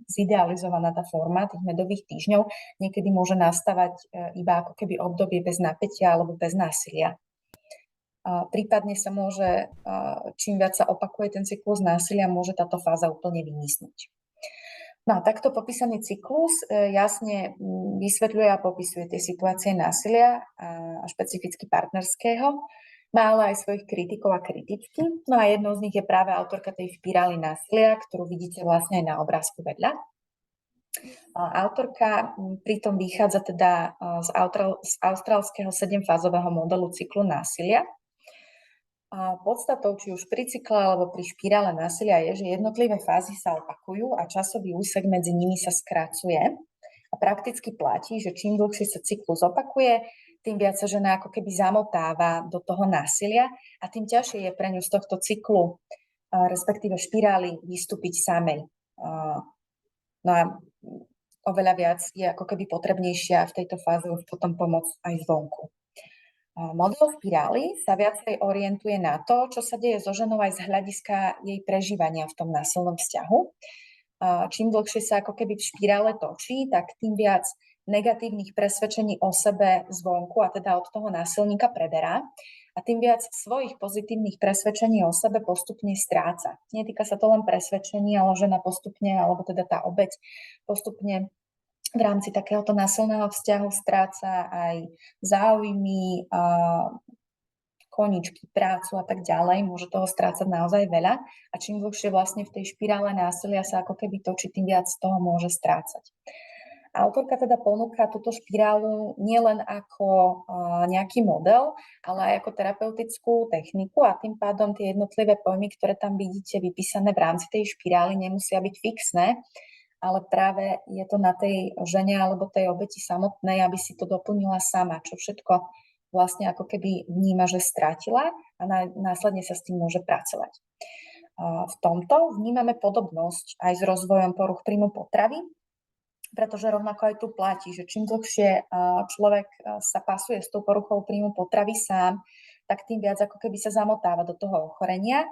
zidealizovaná tá forma tých medových týždňov. Niekedy môže nastávať iba ako keby obdobie bez napätia alebo bez násilia. Prípadne sa môže, čím viac sa opakuje ten cyklus násilia, môže táto fáza úplne vynísnuť. No a takto popísaný cyklus jasne vysvetľuje a popisuje tie situácie násilia a špecificky partnerského. Má ale aj svojich kritikov a kritičky. No a jednou z nich je práve autorka tej špirály násilia, ktorú vidíte vlastne aj na obrázku vedľa. Autorka pritom vychádza teda z austrálskeho 7-fázového modelu cyklu násilia. Podstatou, či už pri cykle alebo pri špirále násilia je, že jednotlivé fázy sa opakujú a časový úsek medzi nimi sa skracuje. A prakticky platí, že čím dlhšie sa cyklus opakuje, tým viac sa žena ako keby zamotáva do toho násilia a tým ťažšie je pre ňu z tohto cyklu, respektíve špirály, vystúpiť samej. No a oveľa viac je ako keby potrebnejšia v tejto fáze už potom pomoc aj zvonku. Model špirály sa viacej orientuje na to, čo sa deje so ženou aj z hľadiska jej prežívania v tom násilnom vzťahu. Čím dlhšie sa ako keby v špirále točí, tak tým viac negatívnych presvedčení o sebe zvonku a teda od toho násilníka preberá a tým viac svojich pozitívnych presvedčení o sebe postupne stráca. Netýka sa to len presvedčení, ale žena postupne, alebo teda tá obeť postupne v rámci takéhoto násilného vzťahu stráca aj záujmy, koničky, prácu a tak ďalej. Môže toho strácať naozaj veľa a čím dlhšie vlastne v tej špirále násilia sa ako keby točí, tým viac toho môže strácať. Autorka teda ponúka túto špirálu nielen ako nejaký model, ale aj ako terapeutickú techniku a tým pádom tie jednotlivé pojmy, ktoré tam vidíte vypísané v rámci tej špirály, nemusia byť fixné, ale práve je to na tej žene alebo tej obeti samotnej, aby si to doplnila sama, čo všetko vlastne ako keby vníma, že strátila a následne sa s tým môže pracovať. V tomto vnímame podobnosť aj s rozvojom poruch príjmu potravy, pretože rovnako aj tu platí, že čím dlhšie človek sa pasuje s tou poruchou príjmu potravy sám, tak tým viac ako keby sa zamotáva do toho ochorenia,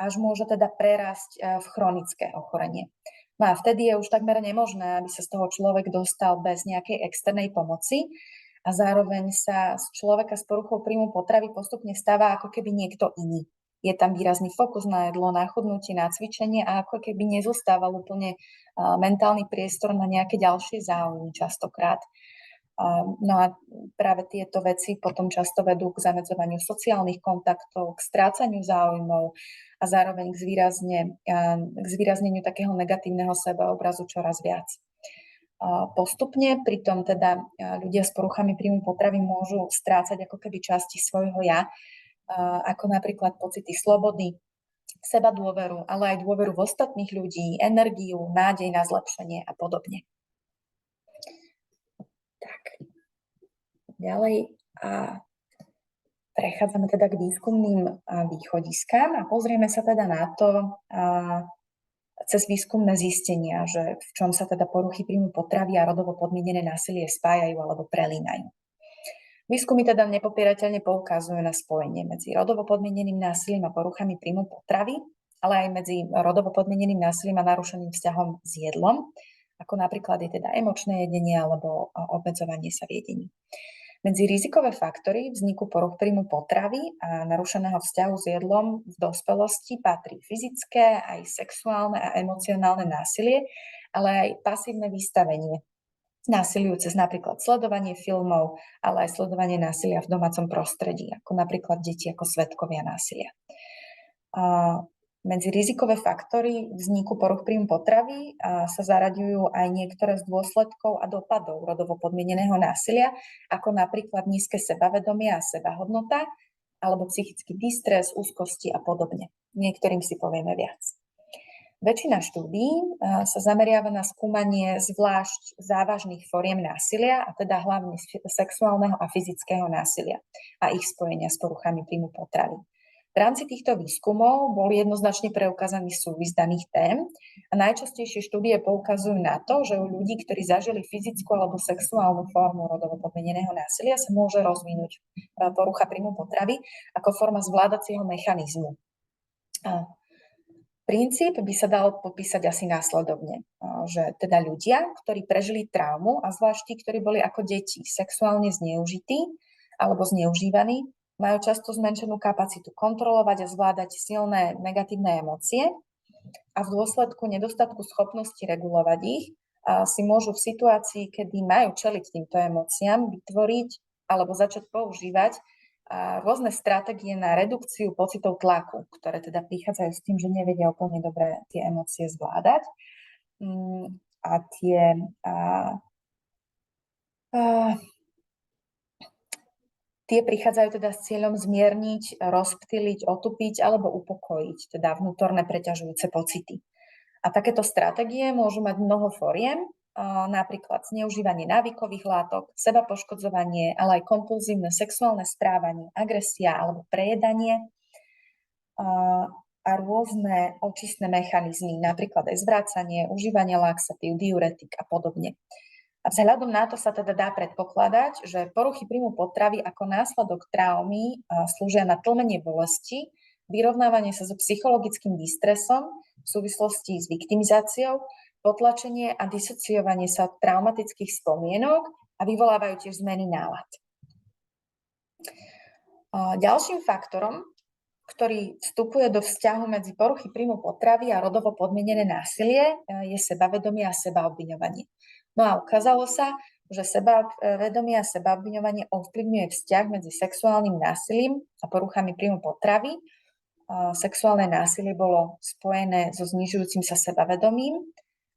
až môže teda prerásť v chronické ochorenie. No a vtedy je už takmer nemožné, aby sa z toho človek dostal bez nejakej externej pomoci a zároveň sa z človeka s poruchou príjmu potravy postupne stáva ako keby niekto iný. Je tam výrazný fokus na jedlo, na chudnutie, na cvičenie a ako keby nezostával úplne mentálny priestor na nejaké ďalšie záujmy častokrát. No a práve tieto veci potom často vedú k zamedzovaniu sociálnych kontaktov, k strácaniu záujmov a zároveň k zvýrazneniu takého negatívneho sebaobrazu čoraz viac. Postupne pritom teda ľudia s poruchami príjmu potravy môžu strácať ako keby časti svojho ja ako napríklad pocity slobody, seba dôveru, ale aj dôveru v ostatných ľudí, energiu, nádej na zlepšenie a podobne. Tak, ďalej prechádzame teda k výskumným východiskám a pozrieme sa teda na to cez výskumné zistenia, že v čom sa teda poruchy príjmu potravy a rodovo podmienené násilie spájajú alebo prelínajú. Výskumy teda nepopierateľne poukazujú na spojenie medzi rodovo podmieneným násilím a poruchami príjmu potravy, ale aj medzi rodovo podmieneným násilím a narušeným vzťahom s jedlom, ako napríklad je teda emočné jedenie alebo obmedzovanie sa v jedení. Medzi rizikové faktory vzniku poruch príjmu potravy a narušeného vzťahu s jedlom v dospelosti patrí fyzické, aj sexuálne a emocionálne násilie, ale aj pasívne vystavenie násiliu cez napríklad sledovanie filmov, ale aj sledovanie násilia v domácom prostredí, ako napríklad deti ako svedkovia násilia. Medzi rizikové faktory vzniku poruch príjmu potravy sa zaraďujú aj niektoré z dôsledkov a dopadov rodovo podmieneného násilia, ako napríklad nízke sebavedomie a sebahodnota, alebo psychický distres, úzkosti a podobne. Niektorým si povieme viac. Väčšina štúdií sa zameriava na skúmanie zvlášť závažných foriem násilia, a teda hlavne sexuálneho a fyzického násilia a ich spojenia s poruchami príjmu potravy. V rámci týchto výskumov bol jednoznačne preukázaný súvis daných tém a najčastejšie štúdie poukazujú na to, že u ľudí, ktorí zažili fyzickú alebo sexuálnu formu rodovo podmieneného násilia, sa môže rozvinúť porucha príjmu potravy ako forma zvládacieho mechanizmu. Princíp by sa dal popísať asi následovne, že teda ľudia, ktorí prežili traumu, a zvlášť tí, ktorí boli ako deti sexuálne zneužití alebo zneužívaní, majú často zmenšenú kapacitu kontrolovať a zvládať silné negatívne emócie a v dôsledku nedostatku schopnosti regulovať ich si môžu v situácii, kedy majú čeliť týmto emóciám, vytvoriť alebo začať používať rôzne stratégie na redukciu pocitov tlaku, ktoré teda prichádzajú s tým, že nevedia úplne dobre tie emócie zvládať. Tie prichádzajú teda s cieľom zmierniť, rozptýliť, otupiť alebo upokojiť teda vnútorné preťažujúce pocity. A takéto stratégie môžu mať mnoho foriem, napríklad zneužívanie návykových látok, sebapoškodzovanie, ale aj kompulzívne sexuálne správanie, agresia alebo prejedanie a rôzne očistné mechanizmy, napríklad aj zvrácanie, užívanie laxatív, diuretik a podobne. A vzhľadom na to sa teda dá predpokladať, že poruchy príjmu potravy ako následok traumy slúžia na tlmenie bolesti, vyrovnávanie sa so psychologickým distresom v súvislosti s viktimizáciou, potlačenie a disociovanie sa od traumatických spomienok a vyvolávajú tiež zmeny nálad. Ďalším faktorom, ktorý vstupuje do vzťahu medzi poruchy príjmu potravy a rodovo podmienené násilie, je sebavedomie a sebaobviňovanie. No a ukázalo sa, že sebavedomie a sebaobviňovanie ovplyvňuje vzťah medzi sexuálnym násilím a poruchami príjmu potravy. Sexuálne násilie bolo spojené so znižujúcim sa sebavedomím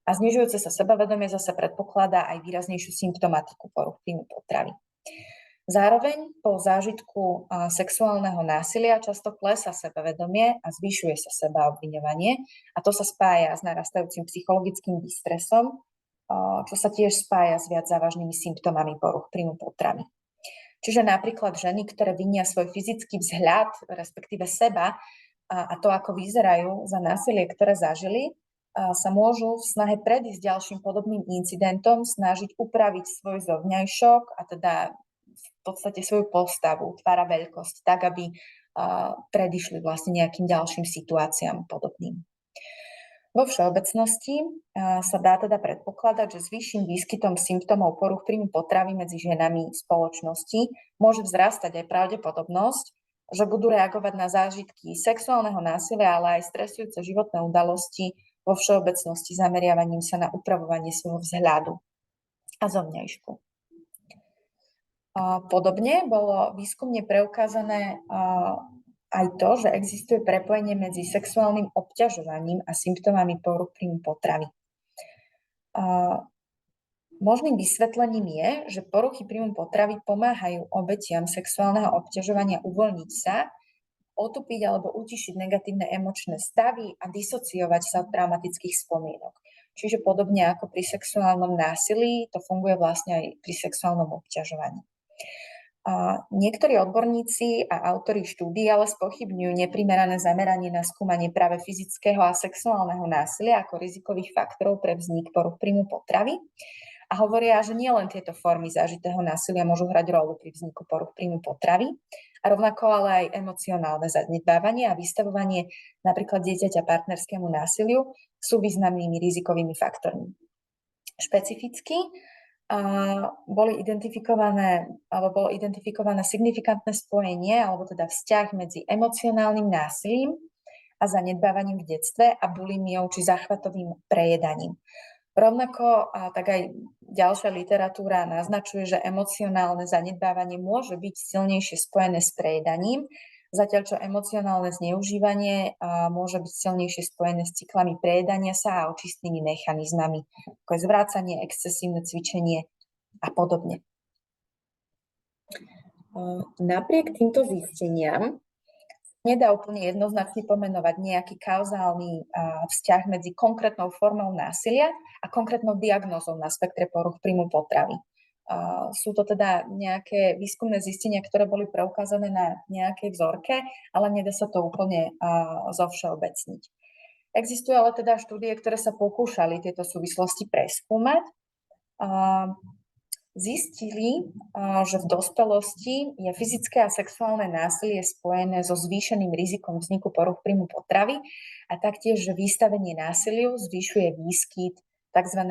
a znižujúce sa sebavedomie zase predpokladá aj výraznejšiu symptomatiku poruch príjmu potravy. Zároveň po zážitku sexuálneho násilia často klesá sebavedomie a zvyšuje sa sebaobviňovanie a to sa spája s narastajúcim psychologickým distresom, čo sa tiež spája s viac závažnými symptómami poruch príjmu potravy. Čiže napríklad ženy, ktoré vinia svoj fyzický vzhľad, respektíve seba a to, ako vyzerajú za násilie, ktoré zažili, sa môžu v snahe predísť ďalším podobným incidentom snažiť upraviť svoj zovňajšok a teda v podstate svoju postavu, tvár a veľkosť, tak, aby predišli vlastne nejakým ďalším situáciám podobným. Vo všeobecnosti sa dá teda predpokladať, že s vyšším výskytom symptómov poruch príjmu potravy medzi ženami v spoločnosti môže vzrastať aj pravdepodobnosť, že budú reagovať na zážitky sexuálneho násilia, ale aj stresujúce životné udalosti vo všeobecnosti zameriavaním sa na upravovanie svojho vzhľadu a zovňajšku. Podobne bolo výskumne preukázané aj to, že existuje prepojenie medzi sexuálnym obťažovaním a symptómami poruch príjmu potravy. Možným vysvetlením je, že poruchy príjmu potravy pomáhajú obetiam sexuálneho obťažovania uvoľniť sa otupiť alebo utišiť negatívne emočné stavy a disociovať sa od traumatických spomienok. Čiže podobne ako pri sexuálnom násilí, to funguje vlastne aj pri sexuálnom obťažovaní. Niektorí odborníci a autori štúdií ale spochybňujú neprimerané zameranie na skúmanie práve fyzického a sexuálneho násilia ako rizikových faktorov pre vznik poruch príjmu potravy a hovoria, že nielen tieto formy zažitého násilia môžu hrať rolu pri vzniku poruch príjmu potravy, a rovnako ale aj emocionálne zanedbávanie a vystavovanie napríklad dieťaťa partnerskému násiliu sú významnými rizikovými faktormi. Špecificky bolo identifikované signifikantné spojenie, alebo teda vzťah medzi emocionálnym násilím a zanedbávaním v detstve a bulimiou či záchvatovým prejedaním. Rovnako, tak aj ďalšia literatúra naznačuje, že emocionálne zanedbávanie môže byť silnejšie spojené s prejedaním, zatiaľ čo emocionálne zneužívanie môže byť silnejšie spojené s cyklami prejedania sa a očistnými mechanizmami, ako je zvrácanie, excesívne cvičenie a podobne. Napriek týmto zisteniam nedá úplne jednoznačne pomenovať nejaký kauzálny vzťah medzi konkrétnou formou násilia a konkrétnou diagnózou na spektre poruch príjmu potravy. Sú to teda nejaké výskumné zistenia, ktoré boli preukázané na nejakej vzorke, ale nedá sa to úplne zovšeobecniť. Existujú ale teda štúdie, ktoré sa pokúšali tieto súvislosti preskúmať. Zistili, že v dospelosti je fyzické a sexuálne násilie spojené so zvýšeným rizikom vzniku poruch príjmu potravy a taktiež, že vystavenie násiliu zvyšuje výskyt tzv.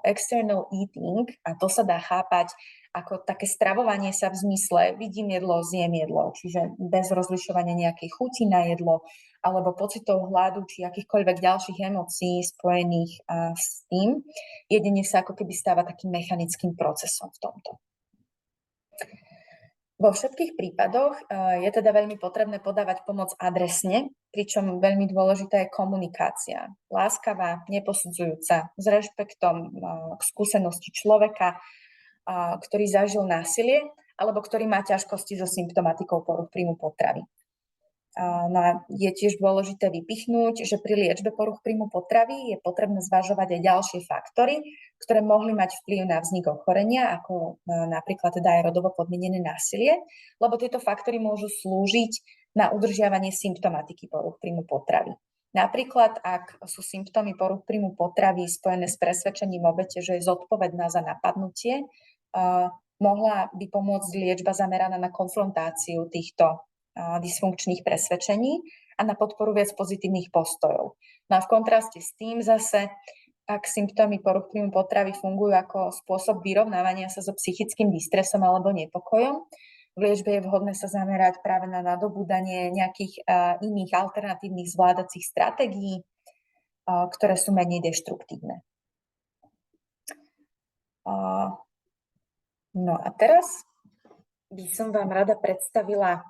External eating, a to sa dá chápať ako také stravovanie sa v zmysle vidím jedlo, zjem jedlo, čiže bez rozlišovania nejakej chuti na jedlo alebo pocitov hladu či akýchkoľvek ďalších emócií spojených s tým. Jedine sa ako keby stáva takým mechanickým procesom v tomto. Vo všetkých prípadoch je teda veľmi potrebné podávať pomoc adresne, pričom veľmi dôležitá je komunikácia. Láskavá, neposudzujúca, s rešpektom k skúsenosti človeka, ktorý zažil násilie alebo ktorý má ťažkosti so symptomatikou poruch príjmu potravy. No a je tiež dôležité vypichnúť, že pri liečbe poruch príjmu potravy je potrebné zvažovať aj ďalšie faktory, ktoré mohli mať vplyv na vznik ochorenia, ako napríklad teda aj rodovo podmienené násilie, lebo tieto faktory môžu slúžiť na udržiavanie symptomatiky poruch príjmu potravy. Napríklad, ak sú symptómy poruch príjmu potravy spojené s presvedčením obete, že je zodpovedná za napadnutie, mohla by pomôcť liečba zameraná na konfrontáciu týchto dysfunkčných presvedčení a na podporu viac pozitívnych postojov. No a v kontraste s tým zase, ak symptómy poruch príjmu potravy fungujú ako spôsob vyrovnávania sa so psychickým distresom alebo nepokojom, v liečbe je vhodné sa zamerať práve na nadobúdanie nejakých iných alternatívnych zvládacích stratégií, ktoré sú menej deštruktívne. No a teraz by som vám rada predstavila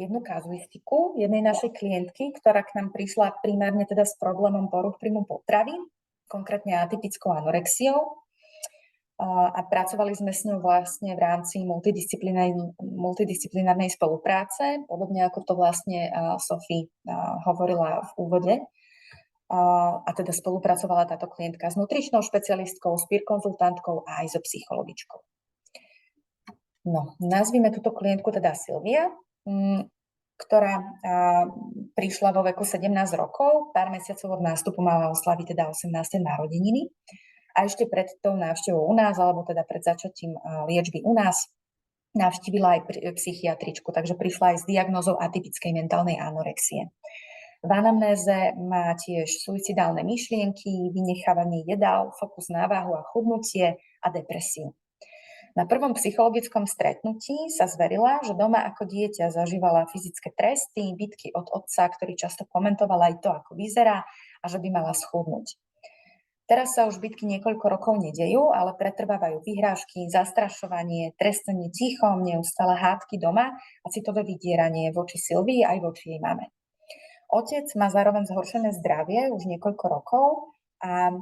jednu kazuistiku jednej našej klientky, ktorá k nám prišla primárne teda s problémom poruch príjmu potravy, konkrétne atypickou anorexiou. A pracovali sme s ňou vlastne v rámci multidisciplinárnej spolupráce, podobne ako to vlastne Sophie hovorila v úvode. A teda spolupracovala táto klientka s nutričnou špecialistkou, s peer konzultantkou a aj so psychologičkou. No, nazvime túto klientku teda Silvia, ktorá prišla vo veku 17 rokov, pár mesiacov od nástupu mala oslaviť teda 18. narodeniny a ešte pred tou návštevou u nás, alebo teda pred začatím liečby u nás, navštívila aj psychiatričku, takže prišla aj s diagnózou atypickej mentálnej anorexie. V anamnéze má tiež suicidálne myšlienky, vynechávanie jedál, fokus na váhu a chudnutie a depresiu. Na prvom psychologickom stretnutí sa zverila, že doma ako dieťa zažívala fyzické tresty, bitky od otca, ktorý často komentoval aj to, ako vyzerá a že by mala schudnúť. Teraz sa už bitky niekoľko rokov nedejú, ale pretrvávajú vyhrážky, zastrašovanie, trestanie tichom, neustále hádky doma a citové vydieranie voči Silvii aj voči jej mame. Otec má zároveň zhoršené zdravie už niekoľko rokov a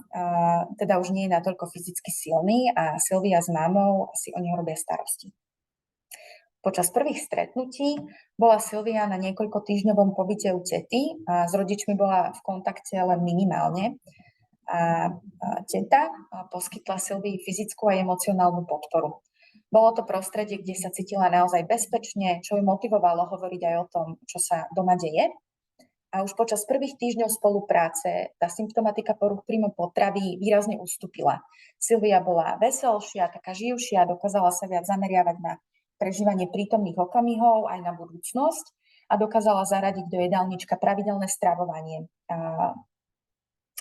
teda už nie je natoľko fyzicky silný a Silvia s mamou si o neho robia starosti. Počas prvých stretnutí bola Silvia na niekoľko týždňovom pobyte u tety a s rodičmi bola v kontakte len minimálne. A teta poskytla Silvii fyzickú a emocionálnu podporu. Bolo to prostredie, kde sa cítila naozaj bezpečne, čo ju motivovalo hovoriť aj o tom, čo sa doma deje. A už počas prvých týždňov spolupráce tá symptomatika poruch príjmu potravy výrazne ustúpila. Silvia bola veselšia, taká živšia, dokázala sa viac zameriavať na prežívanie prítomných okamihov aj na budúcnosť a dokázala zaradiť do jedálnička pravidelné stravovanie.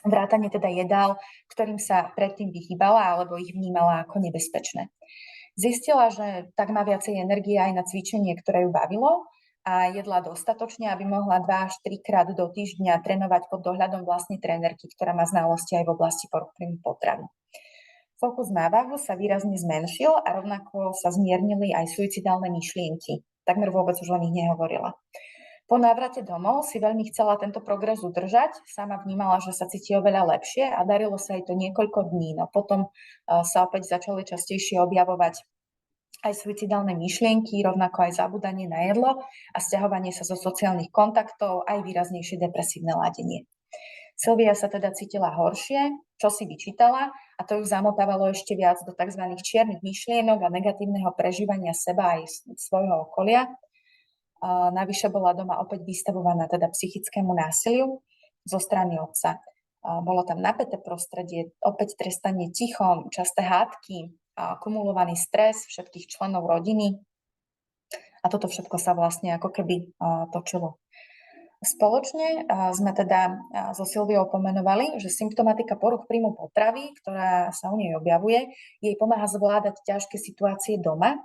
Vrátane teda jedál, ktorým sa predtým vyhýbala alebo ich vnímala ako nebezpečné. Zistila, že tak má viacej energie aj na cvičenie, ktoré ju bavilo, a jedla dostatočne, aby mohla 2 až 3 krát do týždňa trénovať pod dohľadom vlastnej trénerky, ktorá má znalosti aj v oblasti poruch príjmu potravy. Fokus na váhu sa výrazne zmenšil a rovnako sa zmiernili aj suicidálne myšlienky. Takmer vôbec už o nich nehovorila. Po návrate domov si veľmi chcela tento progres udržať, sama vnímala, že sa cíti oveľa lepšie a darilo sa jej to niekoľko dní. No potom sa opäť začali častejšie objavovať aj suicidálne myšlienky, rovnako aj zabúdanie na jedlo a sťahovanie sa zo sociálnych kontaktov, aj výraznejšie depresívne ladenie. Silvia sa teda cítila horšie, čo si vyčítala, a to ju zamotávalo ešte viac do tzv. Čiernych myšlienok a negatívneho prežívania seba aj svojho okolia. Navyše bola doma opäť vystavovaná teda psychickému násiliu zo strany otca. Bolo tam napäté prostredie, opäť trestanie tichom, časté hádky, kumulovaný stres všetkých členov rodiny a toto všetko sa vlastne ako keby točilo. Spoločne sme teda so Silviou pomenovali, že symptomatika poruch príjmu potravy, ktorá sa u nej objavuje, jej pomáha zvládať ťažké situácie doma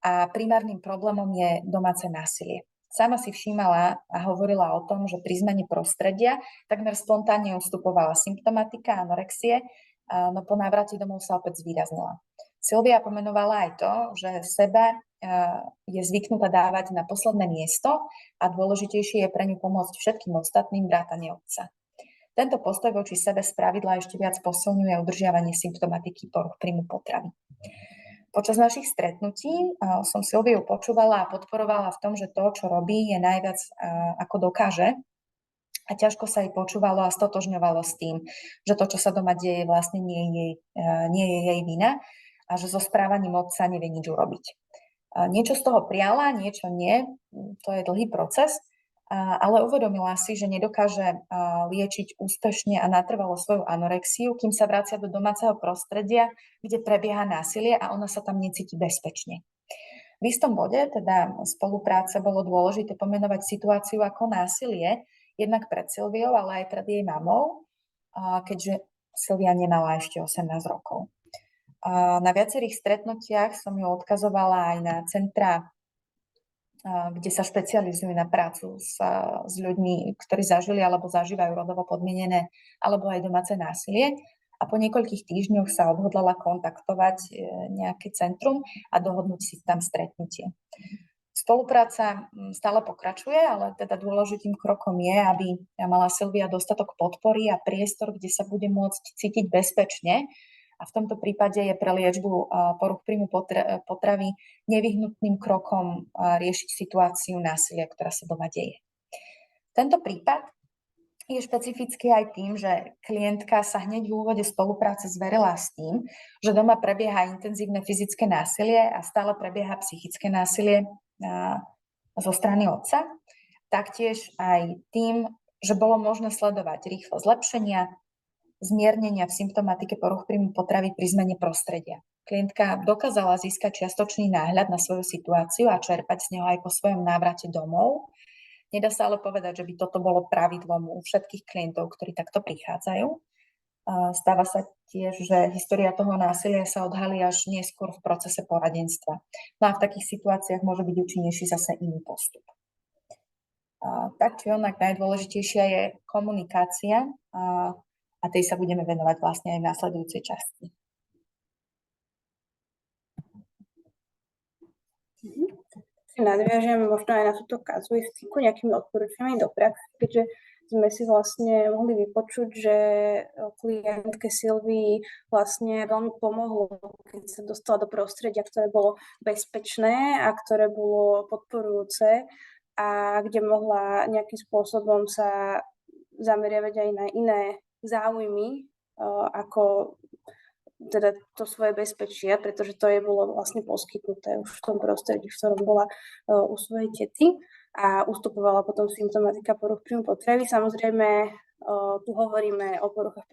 a primárnym problémom je domáce násilie. Sama si všímala a hovorila o tom, že pri zmene prostredia takmer spontánne ustupovala symptomatika anorexie, no po návrate domov sa opäť zvýraznila. Silvia pomenovala aj to, že seba je zvyknutá dávať na posledné miesto a dôležitejšie je pre ňu pomôcť všetkým ostatným vrátane otca. Tento postoj voči sebe spravidla ešte viac posilňuje udržiavanie symptomatiky poruch príjmu potravy. Počas našich stretnutí som Silviu počúvala a podporovala v tom, že to, čo robí, je najviac ako dokáže. A ťažko sa jej počúvalo a stotožňovalo s tým, že to, čo sa doma deje, vlastne nie je jej vina a že so správaním otca nevie nič urobiť. Niečo z toho prijala, niečo nie, to je dlhý proces, ale uvedomila si, že nedokáže liečiť úspešne a natrvalo svoju anorexiu, kým sa vracia do domáceho prostredia, kde prebieha násilie a ona sa tam necíti bezpečne. V istom bode, teda spolupráce, bolo dôležité pomenovať situáciu ako násilie, jednak pred Silviou, ale aj pred jej mamou, keďže Silvia nemala ešte 18 rokov. Na viacerých stretnutiach som ju odkazovala aj na centra, kde sa špecializujú na prácu s ľuďmi, ktorí zažili alebo zažívajú rodovo podmienené alebo aj domáce násilie. A po niekoľkých týždňoch sa odhodlala kontaktovať nejaké centrum a dohodnúť si tam stretnutie. Spolupráca stále pokračuje, ale teda dôležitým krokom je, aby mala Silvia dostatok podpory a priestor, kde sa bude môcť cítiť bezpečne. A v tomto prípade je pre liečbu poruch príjmu potravy nevyhnutným krokom riešiť situáciu násilia, ktorá sa doma deje. Tento prípad je špecifický aj tým, že klientka sa hneď v úvode spolupráce zverila s tým, že doma prebieha intenzívne fyzické násilie a stále prebieha psychické násilie zo strany otca. Taktiež aj tým, že bolo možné sledovať rýchlo zlepšenia, zmiernenia v symptomatike poruch príjmu potravy pri zmene prostredia. Klientka dokázala získať čiastočný náhľad na svoju situáciu a čerpať z neho aj po svojom návrate domov. Nedá sa ale povedať, že by toto bolo pravidlom u všetkých klientov, ktorí takto prichádzajú. Stáva sa tiež, že história toho násilia sa odhalí až neskôr v procese poradenstva. No a v takých situáciách môže byť účinnejší zase iný postup. Tak či onak najdôležitejšia je komunikácia a tej sa budeme venovať vlastne aj v následujúcej časti. Nadviažem možno aj na túto kazuistiku nejakými odporúčaniami do praxe, keďže sme si vlastne mohli vypočuť, že klientke Silvii vlastne veľmi pomohlo, keď sa dostala do prostredia, ktoré bolo bezpečné a ktoré bolo podporujúce a kde mohla nejakým spôsobom sa zameriavať aj na iné záujmy, ako teda to svoje bezpečie, pretože to jej bolo vlastne poskytnuté už v tom prostredí, v ktorom bola u svojej tety a ustupovala potom symptomatika poruch príjmu potravy. Samozrejme, tu hovoríme o poruchách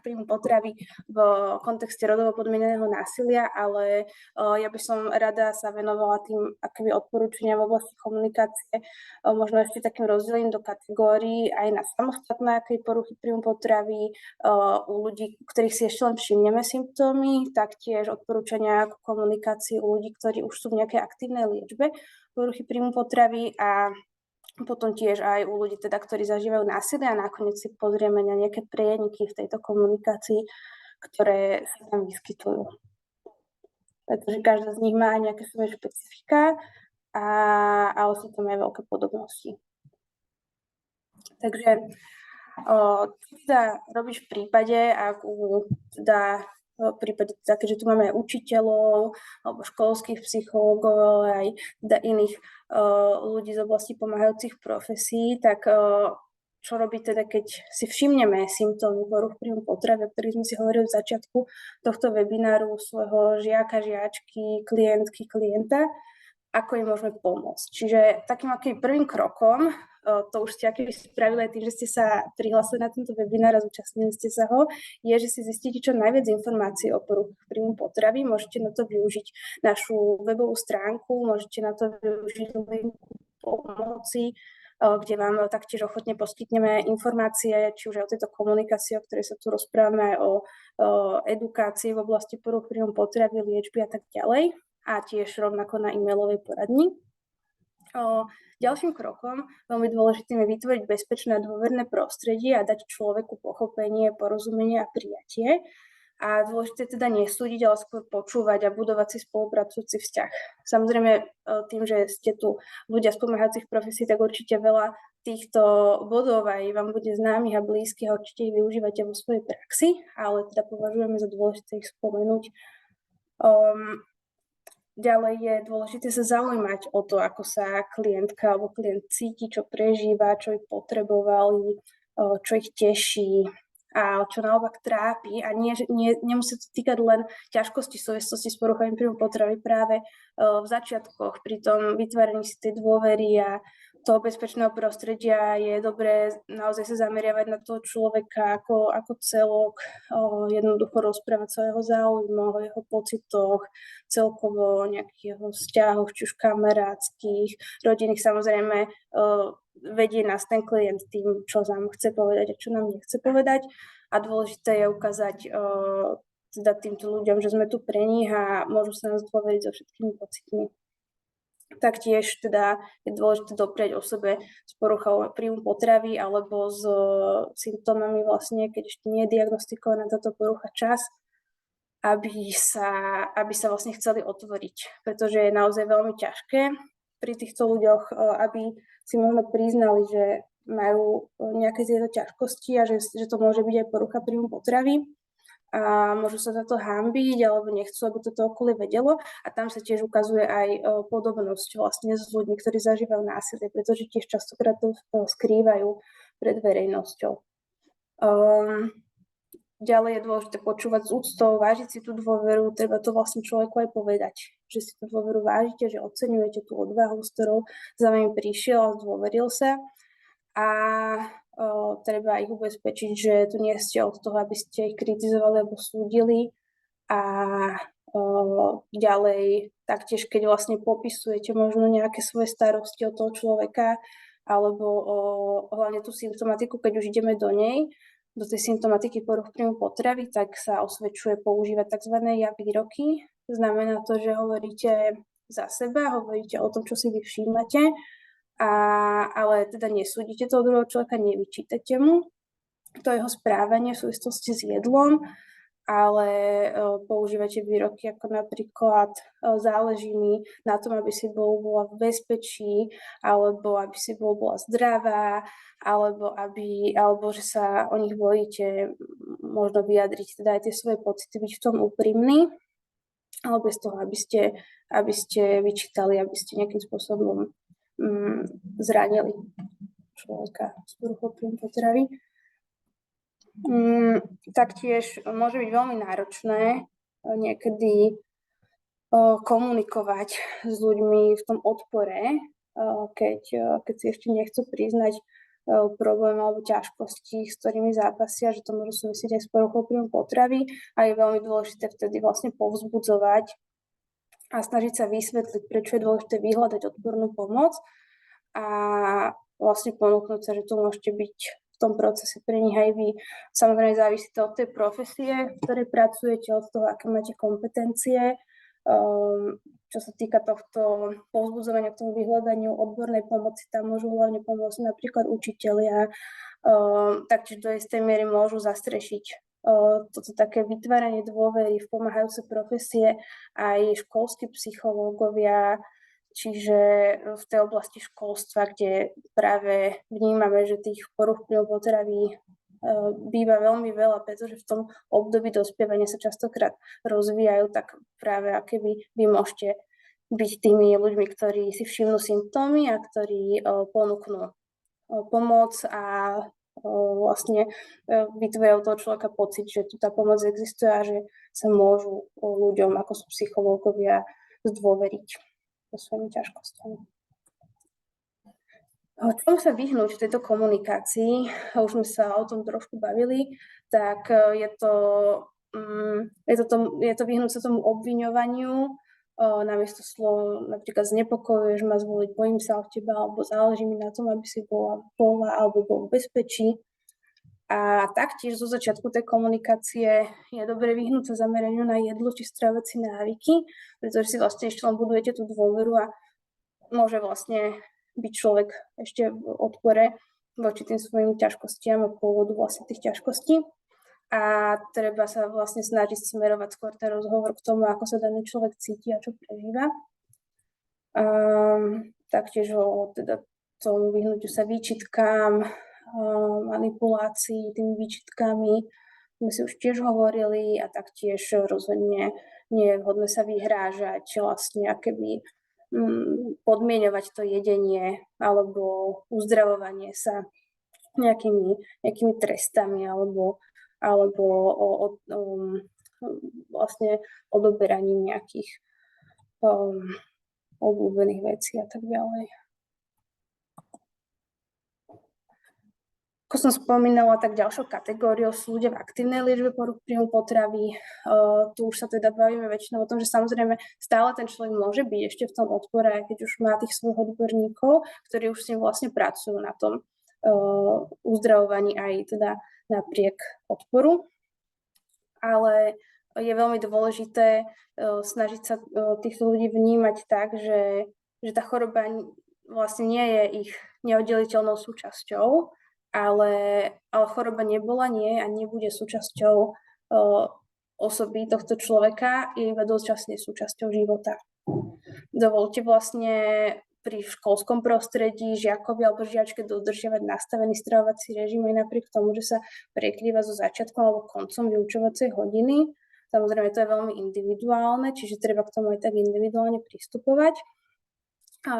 príjmu potravy v kontexte rodovo podmieneného násilia, ale ja by som rada sa venovala tým akými odporúčania v oblasti komunikácie, možno ešte takým rozdelením do kategórií aj na samostatné aké poruchy príjmu potravy, u ľudí, u ktorých si ešte len všimneme symptómy, taktiež odporúčania k komunikácii u ľudí, ktorí už sú v nejakej aktívnej liečbe poruchy príjmu potravy a potom tiež aj u ľudí, teda, ktorí zažívajú násilie a nakoniec si pozrieme na nejaké prieniky v tejto komunikácii, ktoré sa tam vyskytujú. Pretože každá z nich má nejaké svoje špecifika, ale sú tam aj veľké podobnosti. Takže čo teda robíš v prípade, ak v prípade, keďže tu máme učiteľov alebo školských psychológov, ale aj teda iných ľudí z oblasti pomáhajúcich profesí, tak čo robí teda, keď si všimneme symptómy poruch príjmu potravy, o ktorých sme si hovorili v začiatku tohto webináru svojho žiaka, žiačky, klientky, klienta, ako im môžeme pomôcť. Čiže takým akým prvým krokom, to už ste aký spravili aj tým, že ste sa prihlásili na tento webinár a zúčastnili ste sa ho, je, že si zistíte čo najviac informácií o poruchách príjmu potravy. Môžete na to využiť našu webovú stránku, môžete na to využiť linku pomoci, kde vám taktiež ochotne poskytneme informácie, či už aj o tejto komunikácii, o ktorej sa tu rozprávame, aj o edukácii v oblasti poruch príjmu potravy, liečby a tak ďalej. A tiež rovnako na e-mailovej poradni. Ďalším krokom, veľmi dôležitým, je vytvoriť bezpečné a dôverné prostredie a dať človeku pochopenie, porozumenie a prijatie. A dôležité teda nesúdiť, ale skôr počúvať a budovať si spolupracujúci vzťah. Samozrejme, tým, že ste tu ľudia z pomáhajúcich profesí, tak určite veľa týchto bodov aj vám bude známych a blízkych a určite ich využívate vo svojej praxi, ale teda považujeme za dôležité ich spomenúť. Ďalej je dôležité sa zaujímať o to, ako sa klientka alebo klient cíti, čo prežíva, čo ich potrebovali, čo ich teší a čo naopak trápi. A nemusí to týkať len ťažkosti v súvislosti s poruchami príjmu potravy práve v začiatkoch, pri tom vytváraní si tej dôvery a toho bezpečného prostredia je dobré naozaj sa zameriavať na toho človeka ako celok, jednoducho rozprávať sa o jeho záujmoch, o jeho pocitoch, celkovo nejakých jeho vzťahoch, či už kamarátskych, rodinných. Samozrejme, vedie nás ten klient tým, čo nám chce povedať a čo nám nechce povedať. A dôležité je ukázať teda týmto ľuďom, že sme tu pre nich a môžu sa nás dôveriť so všetkými pocitmi. Taktiež teda je dôležité doprieť o sebe s poruchou príjmu potravy alebo s symptómami vlastne, keď ešte nie je diagnostikovaná táto porucha čas, aby sa vlastne chceli otvoriť, pretože je naozaj veľmi ťažké pri týchto ľuďoch, aby si možno priznali, že majú nejaké z jeho ťažkosti a že to môže byť aj porucha príjmu potravy. A môžu sa za to hanbiť, alebo nechcú, aby toto okolie vedelo. A tam sa tiež ukazuje aj podobnosť vlastne s ľuďmi, ktorí zažívajú násilie, pretože tiež častokrát to skrývajú pred verejnosťou. Ďalej je dôležité počúvať s úctou, vážiť si tú dôveru, treba to vlastne človeku aj povedať, že si tú dôveru vážite, že oceňujete tú odvahu, s ktorou za vami prišiel a zdôveril sa. A treba ich ubezpečiť, že tu nie ste od toho, aby ste ich kritizovali alebo súdili. A ďalej, taktiež keď vlastne popisujete možno nejaké svoje starosti od toho človeka alebo hlavne tú symptomatiku, keď už ideme do nej, do tej symptomatiky poruch príjmu potravy, tak sa osvedčuje používať tzv. Ja-výroky. Znamená to, že hovoríte za seba, hovoríte o tom, čo si vy všímate, ale teda nesúdite toho druhého človeka, nevyčítate mu to jeho správanie v súvislosti s jedlom ale používate výroky ako napríklad záleží mi na tom, aby si bola v bezpečí, alebo aby si bola zdravá, alebo že sa o nich bojíte možno vyjadriť teda aj tie svoje pocity, byť v tom úprimný, ale bez toho, aby ste vyčítali, aby ste nejakým spôsobom zranili človeka s poruchou príjmu potravy. Taktiež môže byť veľmi náročné niekedy komunikovať s ľuďmi v tom odpore, keď si ešte nechcú priznať problém alebo ťažkosti, s ktorými zápasia, že to môže súvisieť aj s poruchou príjmu potravy a je veľmi dôležité vtedy vlastne povzbudzovať a snažiť sa vysvetliť, prečo je dôležité vyhľadať odbornú pomoc a vlastne ponúknuť sa, že tu môžete byť v tom procese pre nich aj vy. Samozrejme závisí to od tej profesie, v ktorej pracujete, od toho, aké máte kompetencie. Čo sa týka tohto povzbudzovania k tomu vyhľadaniu odbornej pomoci, tam môžu hlavne pomôcť napríklad učitelia, taktiež do istej miery môžu zastrešiť toto také vytváranie dôvery v pomáhajúce profesie aj školskí psychológovia, čiže v tej oblasti školstva, kde práve vnímame, že tých poruch príjmu potravy býva veľmi veľa, pretože v tom období dospievania sa častokrát rozvíjajú, tak práve akéby vy môžete byť tými ľuďmi, ktorí si všimnú symptómy a ktorí ponúknú pomoc a vlastne vytvoria u toho človeka pocit, že tu tá pomoc existuje a že sa môžu ľuďom, ako sú psychológovia, zdôveriť so svojimi ťažkosťami. Čomu sa vyhnúť v tejto komunikácii, už sme sa o tom trošku bavili, tak je to vyhnúť sa tomu obviňovaniu, namiesto slov napríklad znepokojuješ ma zvoliť, bojím sa o teba, alebo záleží mi na tom, aby si bola alebo bol v bezpečí. A taktiež zo začiatku tej komunikácie je dobre vyhnúť sa zameraniu na jedlo či stravovacie návyky, pretože si vlastne ešte len budujete tú dôveru a môže vlastne byť človek ešte v odpore voči tým svojim ťažkostiam a pôvodu vlastne tých ťažkostí. A treba sa vlastne snažiť smerovať skôr ten rozhovor k tomu, ako sa daný človek cíti a čo prežíva. Taktiež teda tomu vyhnúťu sa výčitkám, manipulácii tými výčitkami, sme si už tiež hovorili, a taktiež rozhodne nie je vhodné sa vyhrážať, vlastne akéby podmieňovať to jedenie alebo uzdravovanie sa nejakými trestami alebo vlastne odoberaním nejakých obľúbených vecí a tak ďalej. Ako som spomínala, tak ďalšou kategóriou sú ľudia v aktívnej liečbe poruch príjmu potravy. Tu už sa teda bavíme väčšinou o tom, že samozrejme stále ten človek môže byť ešte v tom odpore, keď už má tých svojich odborníkov, ktorí už s ním vlastne pracujú na tom uzdravovaní aj teda napriek odporu. Ale je veľmi dôležité snažiť sa týchto ľudí vnímať tak, že tá choroba vlastne nie je ich neoddeliteľnou súčasťou, ale choroba nebola, nie a nebude súčasťou osoby tohto človeka, je iba dočasne súčasťou života. Dovolte vlastne pri školskom prostredí žiakovi alebo žiačke dodržiavať nastavený stravovací režim aj napriek tomu, že sa prekrýva so začiatkom alebo koncom vyučovacej hodiny. Samozrejme, to je veľmi individuálne, čiže treba k tomu aj tak individuálne pristupovať. A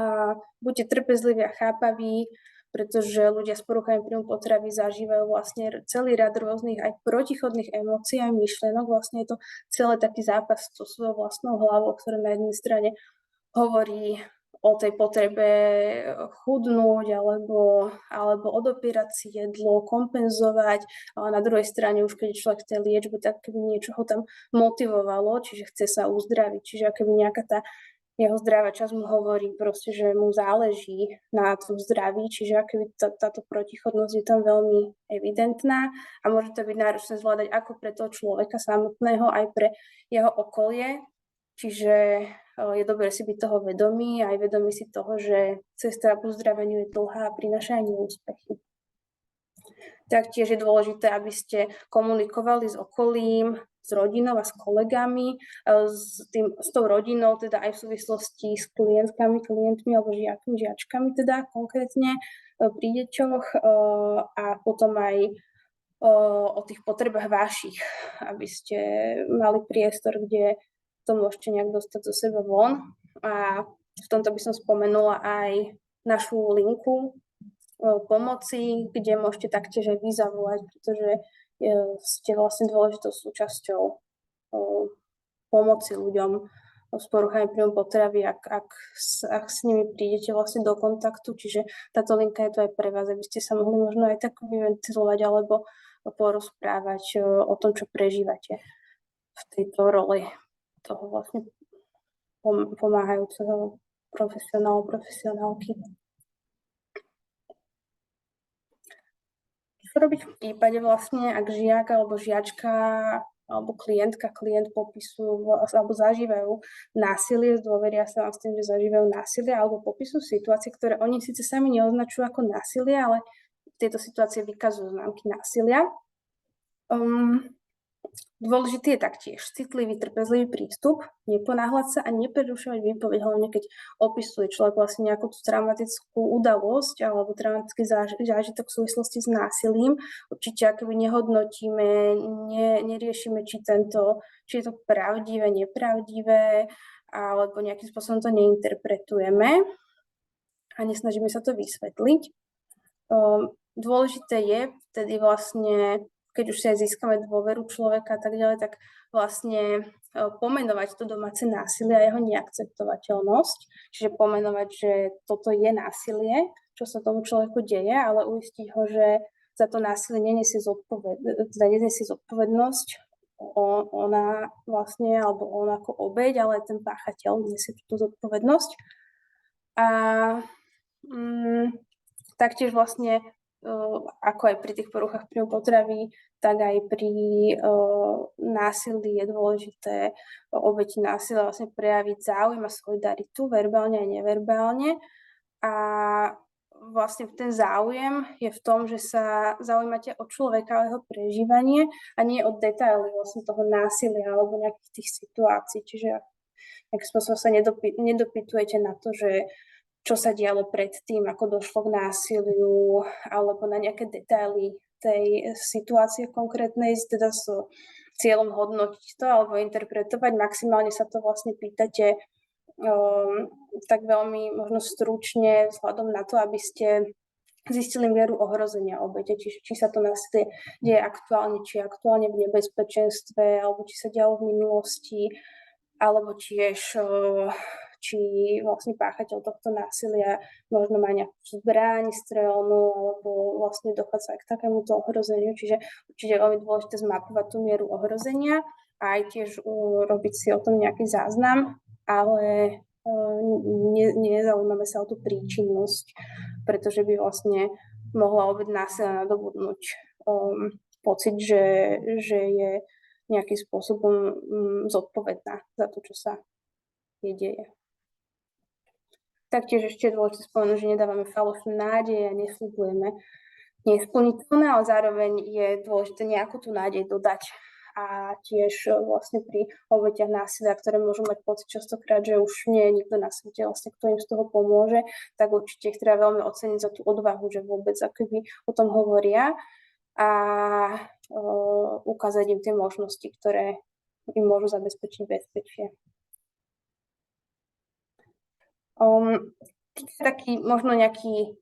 buďte trpezliví a chápaví, pretože ľudia s poruchami príjmu potravy zažívajú vlastne celý rad rôznych aj protichodných emócií a myšlienok. Vlastne je to celý taký zápas so svojou vlastnou hlavou, ktorá na jednej strane hovorí o tej potrebe chudnúť alebo odopierať si jedlo, kompenzovať, ale na druhej strane už keď je človek v tej liečbe, tak keby niečo ho tam motivovalo, čiže chce sa uzdraviť, čiže keby nejaká tá jeho zdravá časť mu hovorí proste, že mu záleží na tom zdraví, čiže akoby táto protichodnosť je tam veľmi evidentná a môže to byť náročné zvládať ako pre toho človeka samotného, aj pre jeho okolie. Čiže je dobré si byť toho vedomý a aj vedomý si toho, že cesta k uzdraveniu je dlhá a prináša aj neúspechy. Taktiež je dôležité, aby ste komunikovali s okolím, s rodinou a s kolegami, s tou rodinou, teda aj v súvislosti s klientmi alebo žiačkami teda konkrétne pri deťoch a potom aj o tých potrebách vašich, aby ste mali priestor, kde to môžete nejak dostať zo seba von. A v tomto by som spomenula aj našu linku pomoci, kde môžete taktiež aj vy zavolať, pretože ste vlastne dôležitou súčasťou pomoci ľuďom s poruchami príjmu potravy, ak s nimi prídete vlastne do kontaktu. Čiže táto linka je to aj pre vás, aby ste sa mohli možno aj tak vyventilovať alebo porozprávať o tom, čo prežívate v tejto roli toho vlastne pomáhajúceho profesionálky. Čo robiť v prípade vlastne, ak žiak alebo žiačka alebo klient popisujú alebo zažívajú násilie, zdôveria sa vám s tým, že zažívajú násilie alebo popisujú situácie, ktoré oni síce sami neoznačujú ako násilie, ale tieto situácie vykazujú známky násilia. Dôležitý je taktiež citlivý, trpezlivý prístup, neponáhľať sa a neprerušovať výpoveď, hlavne keď opisuje človek vlastne nejakú tú traumatickú udalosť alebo traumatický zážitok v súvislosti s násilím. Určite akoby nehodnotíme, neriešime, či je to pravdivé, nepravdivé, alebo nejakým spôsobom to neinterpretujeme a nesnažíme sa to vysvetliť. Dôležité je vtedy vlastne, keď už si aj získame dôveru človeka a tak ďalej, tak vlastne pomenovať to domáce násilie a jeho neakceptovateľnosť. Čiže pomenovať, že toto je násilie, čo sa tomu človeku deje, ale uistiť ho, že za to násilie nenesie zodpovednosť ona vlastne, alebo on ako obeť, ale ten páchateľ nesie tú zodpovednosť. A taktiež vlastne ako aj pri tých poruchách príjmu potravy, tak aj pri násilí je dôležité obeti násilia vlastne prejaviť záujem a solidaritu verbálne a neverbálne. A vlastne ten záujem je v tom, že sa zaujímate o človeka, o jeho prežívanie a nie o detaily vlastne toho násilia alebo nejakých tých situácií. Čiže nejakým spôsobom sa nedopytujete na to, že čo sa dialo predtým, ako došlo k násiliu, alebo na nejaké detaily tej situácie konkrétnej, teda s cieľom hodnotiť to alebo interpretovať. Maximálne sa to vlastne pýtate tak veľmi možno stručne vzhľadom na to, aby ste zistili mieru ohrozenia obete, či sa to násilie deje aktuálne, či je aktuálne v nebezpečenstve, alebo či sa dialo v minulosti, alebo tiež či vlastne páchateľ tohto násilia možno má nejakú zbraň strelnú, alebo vlastne dochádza aj k takémuto ohrozeniu. Čiže určite je veľmi dôležité zmapovať tú mieru ohrozenia a aj tiež robiť si o tom nejaký záznam, ale nezaujímame sa o tú príčinnosť, pretože by vlastne mohla obeť násilia nadobudnúť pocit, že je nejakým spôsobom zodpovedná za to, čo sa jej deje. Taktiež ešte je dôležité spomenúť, že nedávame falošnú nádej a nesľubujeme nesplniteľné, ale zároveň je dôležité nejakú tú nádej dodať. A tiež vlastne pri obetiach násilia, ktoré môžu mať pocit častokrát, že už nie je nikto na svete, vlastne, kto im z toho pomôže, tak určite ich treba veľmi oceniť za tú odvahu, že vôbec akoby o tom hovoria a ukázať im tie možnosti, ktoré im môžu zabezpečiť bezpečie. Taký možno nejaký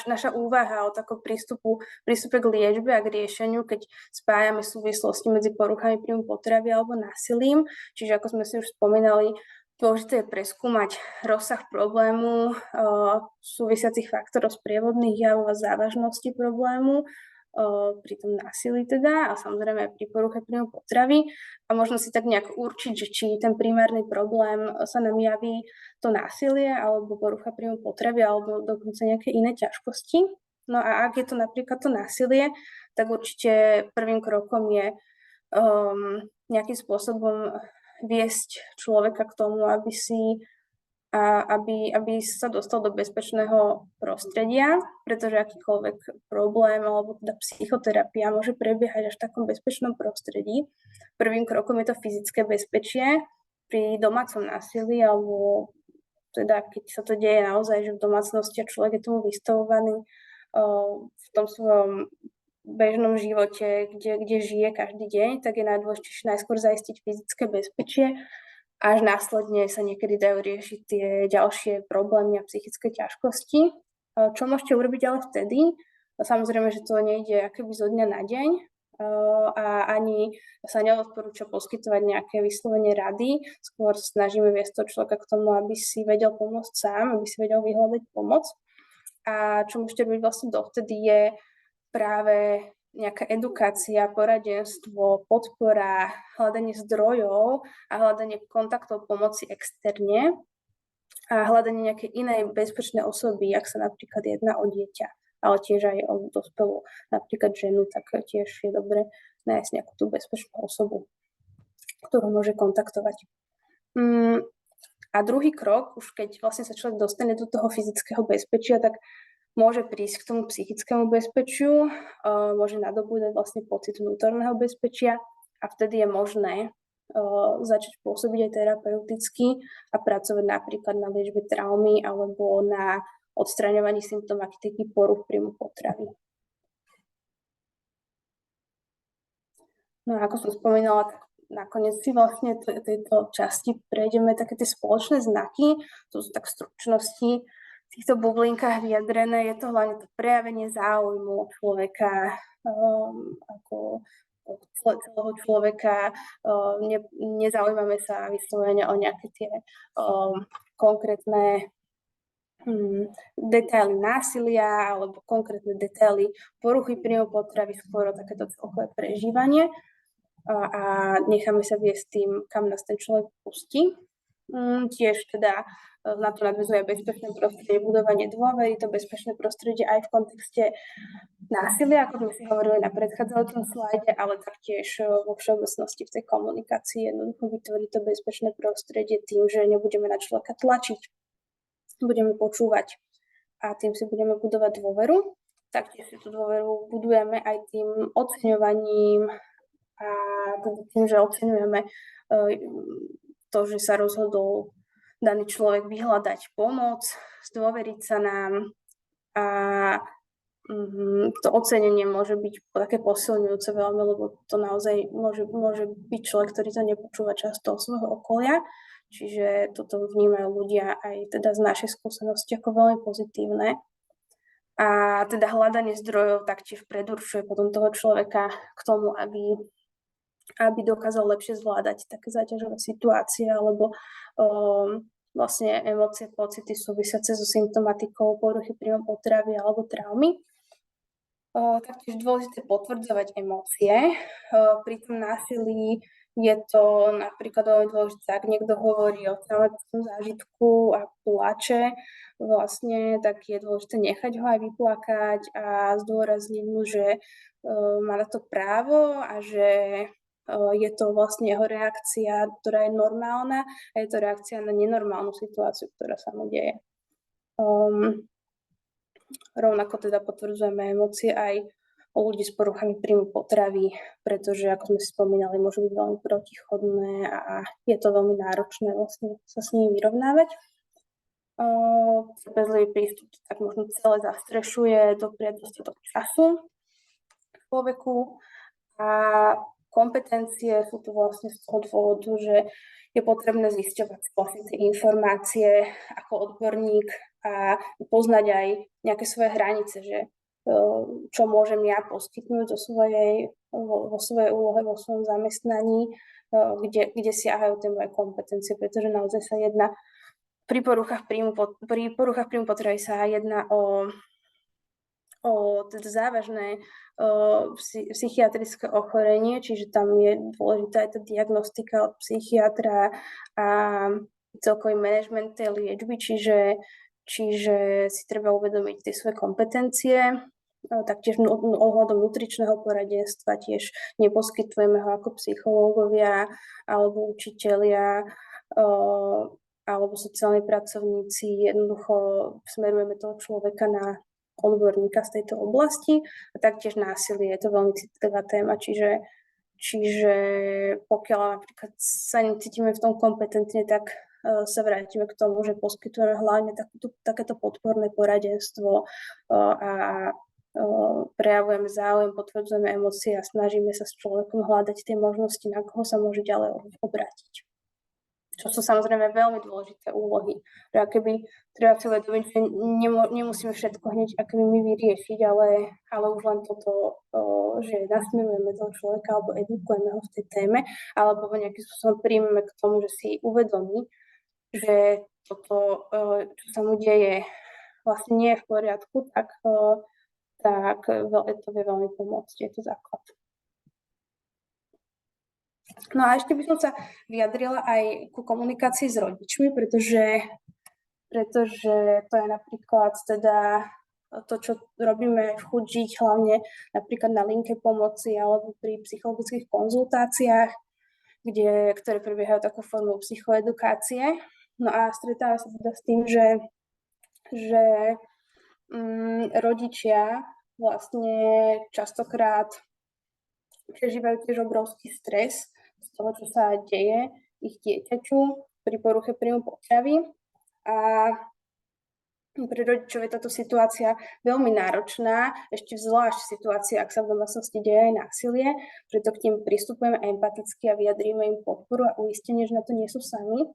naša úvaha o takom prístupe k liečbe a k riešeniu, keď spájame súvislosti medzi poruchami príjmu potravy alebo násilím. Čiže ako sme si už spomínali, dôležité je preskúmať rozsah problému, súvisiacich faktorov sprievodných javov a závažnosti problému, pri tom násilí teda a samozrejme aj pri poruche príjmu potravy a možno si tak nejak určiť, že či ten primárny problém sa nám javí to násilie alebo porucha príjmu potravy alebo dokonca nejaké iné ťažkosti. No a ak je to napríklad to násilie, tak určite prvým krokom je nejakým spôsobom viesť človeka k tomu, aby si a aby sa dostal do bezpečného prostredia, pretože akýkoľvek problém alebo teda psychoterapia môže prebiehať až v takom bezpečnom prostredí. Prvým krokom je to fyzické bezpečie pri domácom násilí, alebo teda keď sa to deje naozaj, že v domácnosti a človek je tomu vystavovaný v tom svojom bežnom živote, kde žije každý deň, tak je najdôležitejšie najskôr zaistiť fyzické bezpečie, až následne sa niekedy dajú riešiť tie ďalšie problémy a psychické ťažkosti. Čo môžete urobiť ale vtedy? Samozrejme, že to nejde akoby zo dňa na deň a ani sa neodporúča poskytovať nejaké vyslovene rady. Skôr snažíme viesť toho človeka k tomu, aby si vedel pomôcť sám, aby si vedel vyhľadať pomoc. A čo môžete robiť vlastne dovtedy je práve nejaká edukácia, poradenstvo, podpora, hľadanie zdrojov a hľadanie kontaktov pomoci externe a hľadanie nejakej inej bezpečnej osoby, ak sa napríklad jedná o dieťa, ale tiež aj o dospelú, napríklad ženu, tak tiež je dobre nájsť nejakú tú bezpečnú osobu, ktorú môže kontaktovať. A druhý krok, už keď vlastne sa človek dostane do toho fyzického bezpečia, tak môže prísť k tomu psychickému bezpečiu, môže nadobúdať vlastne pocit vnútorného bezpečia a vtedy je možné začať pôsobiť aj terapeuticky a pracovať napríklad na liečbe traumy alebo na odstraňovaní symptomatiky poruch príjmu potravy. No a ako som spomínala, tak nakoniec si vlastne tejto časti prejdeme také tie spoločné znaky, to sú tak v stručnosti v týchto bublinkách vyjadrené, je to hlavne to prejavenie záujmu človeka, ako celého človeka, nezaujímame sa vyslovene o nejaké tie konkrétne detaily násilia alebo konkrétne detaily poruchy príjmu potravy, skôr o takéto celkové prežívanie a necháme sa viesť tým, kam nás ten človek pustí. Tiež teda na to nadväzuje bezpečné prostredie, budovanie dôvery, to bezpečné prostredie aj v kontexte násilia, ako sme si hovorili na predchádzajúcom slajde, ale taktiež vo všeobecnosti v tej komunikácii jednoducho vytvoriť to bezpečné prostredie tým, že nebudeme na človeka tlačiť, budeme počúvať a tým si budeme budovať dôveru. Taktiež si tú dôveru budujeme aj tým oceňovaním a tým, že oceňujeme to, že sa rozhodol daný človek vyhľadať pomoc, zdôveriť sa nám a to ocenenie môže byť také posilňujúce veľmi, lebo to naozaj môže byť človek, ktorý to nepočúva často o svojho okolia, čiže toto vnímajú ľudia aj teda z našej skúsenosti ako veľmi pozitívne. A teda hľadanie zdrojov taktiež predurčuje potom toho človeka k tomu, aby dokázal lepšie zvládať také záťažové situácie alebo vlastne emócie, pocity súvisiace so symptomatikou poruchy príjmu potravy alebo traumy. Taktiež dôležité potvrdzovať emócie. Pri tom násilí je to napríklad veľmi dôležité, ak niekto hovorí o traumatickom zážitku a plače, vlastne tak je dôležité nechať ho aj vyplakať a zdôrazniť mu, že má na to právo a že je to vlastne jeho reakcia, ktorá je normálna a je to reakcia na nenormálnu situáciu, ktorá sa mu deje. Rovnako teda potvrdzujeme emócie aj u ľudí s poruchami príjmu potravy, pretože, ako sme si spomínali, môžu byť veľmi protichodné a je to veľmi náročné vlastne sa s nimi vyrovnávať. Trpezlivý prístup tak možno celé zastrešuje, dopriať dostatok času človeku a kompetencie sú tu vlastne z toho dôvodu, že je potrebné zisťovať vlastne tie informácie ako odborník a poznať aj nejaké svoje hranice, že čo môžem ja poskytnúť vo svojej úlohe, vo svojom zamestnaní, kde siahajú tie moje kompetencie, pretože naozaj sa jedná pri poruchách príjmu potravy sa jedná o teda závažné psychiatrické ochorenie, čiže tam je dôležitá aj tá diagnostika od psychiatra a celkový manažment tej liečby, čiže si treba uvedomiť tie svoje kompetencie. Taktiež ohľadom nutričného poradenstva tiež neposkytujeme ho ako psychológovia alebo učitelia. alebo sociálni pracovníci, jednoducho smerujeme toho človeka na odborníka z tejto oblasti. A taktiež násilie, je to veľmi citlivá téma, čiže pokiaľ napríklad sa necítime v tom kompetentne, tak sa vrátime k tomu, že poskytujeme hlavne takéto podporné poradenstvo a prejavujeme záujem, potvrdzujeme emócie a snažíme sa s človekom hľadať tie možnosti, na koho sa môže ďalej obrátiť. Čo sú samozrejme veľmi dôležité úlohy. Keby treba si uvedomiť, že nemusíme všetko hneď akoby my vyriešiť, ale už len toto, že nasmerujeme toho človeka alebo edukujeme ho v tej téme, alebo ho nejakým spôsobom príjmeme k tomu, že si uvedomí, že toto, čo sa mu deje, vlastne nie je v poriadku, tak to vie veľmi pomôcť. Je to základ. No a ešte by som sa vyjadrila aj ku komunikácii s rodičmi, pretože to je napríklad teda to, čo robíme v Chuť žiť, hlavne napríklad na linke pomoci alebo pri psychologických konzultáciách, ktoré prebiehajú takú formu psychoedukácie. No a stretávam sa teda s tým, že rodičia vlastne častokrát prežívajú tiež obrovský stres z toho, čo sa deje ich dieťaťu pri poruche príjmu potravy. A pre rodičov je táto situácia veľmi náročná, ešte zvlášť situácia, ak sa v domácnosti deje aj násilie, preto k nim pristupujeme empaticky a vyjadríme im podporu a uistenie, že na to nie sú sami.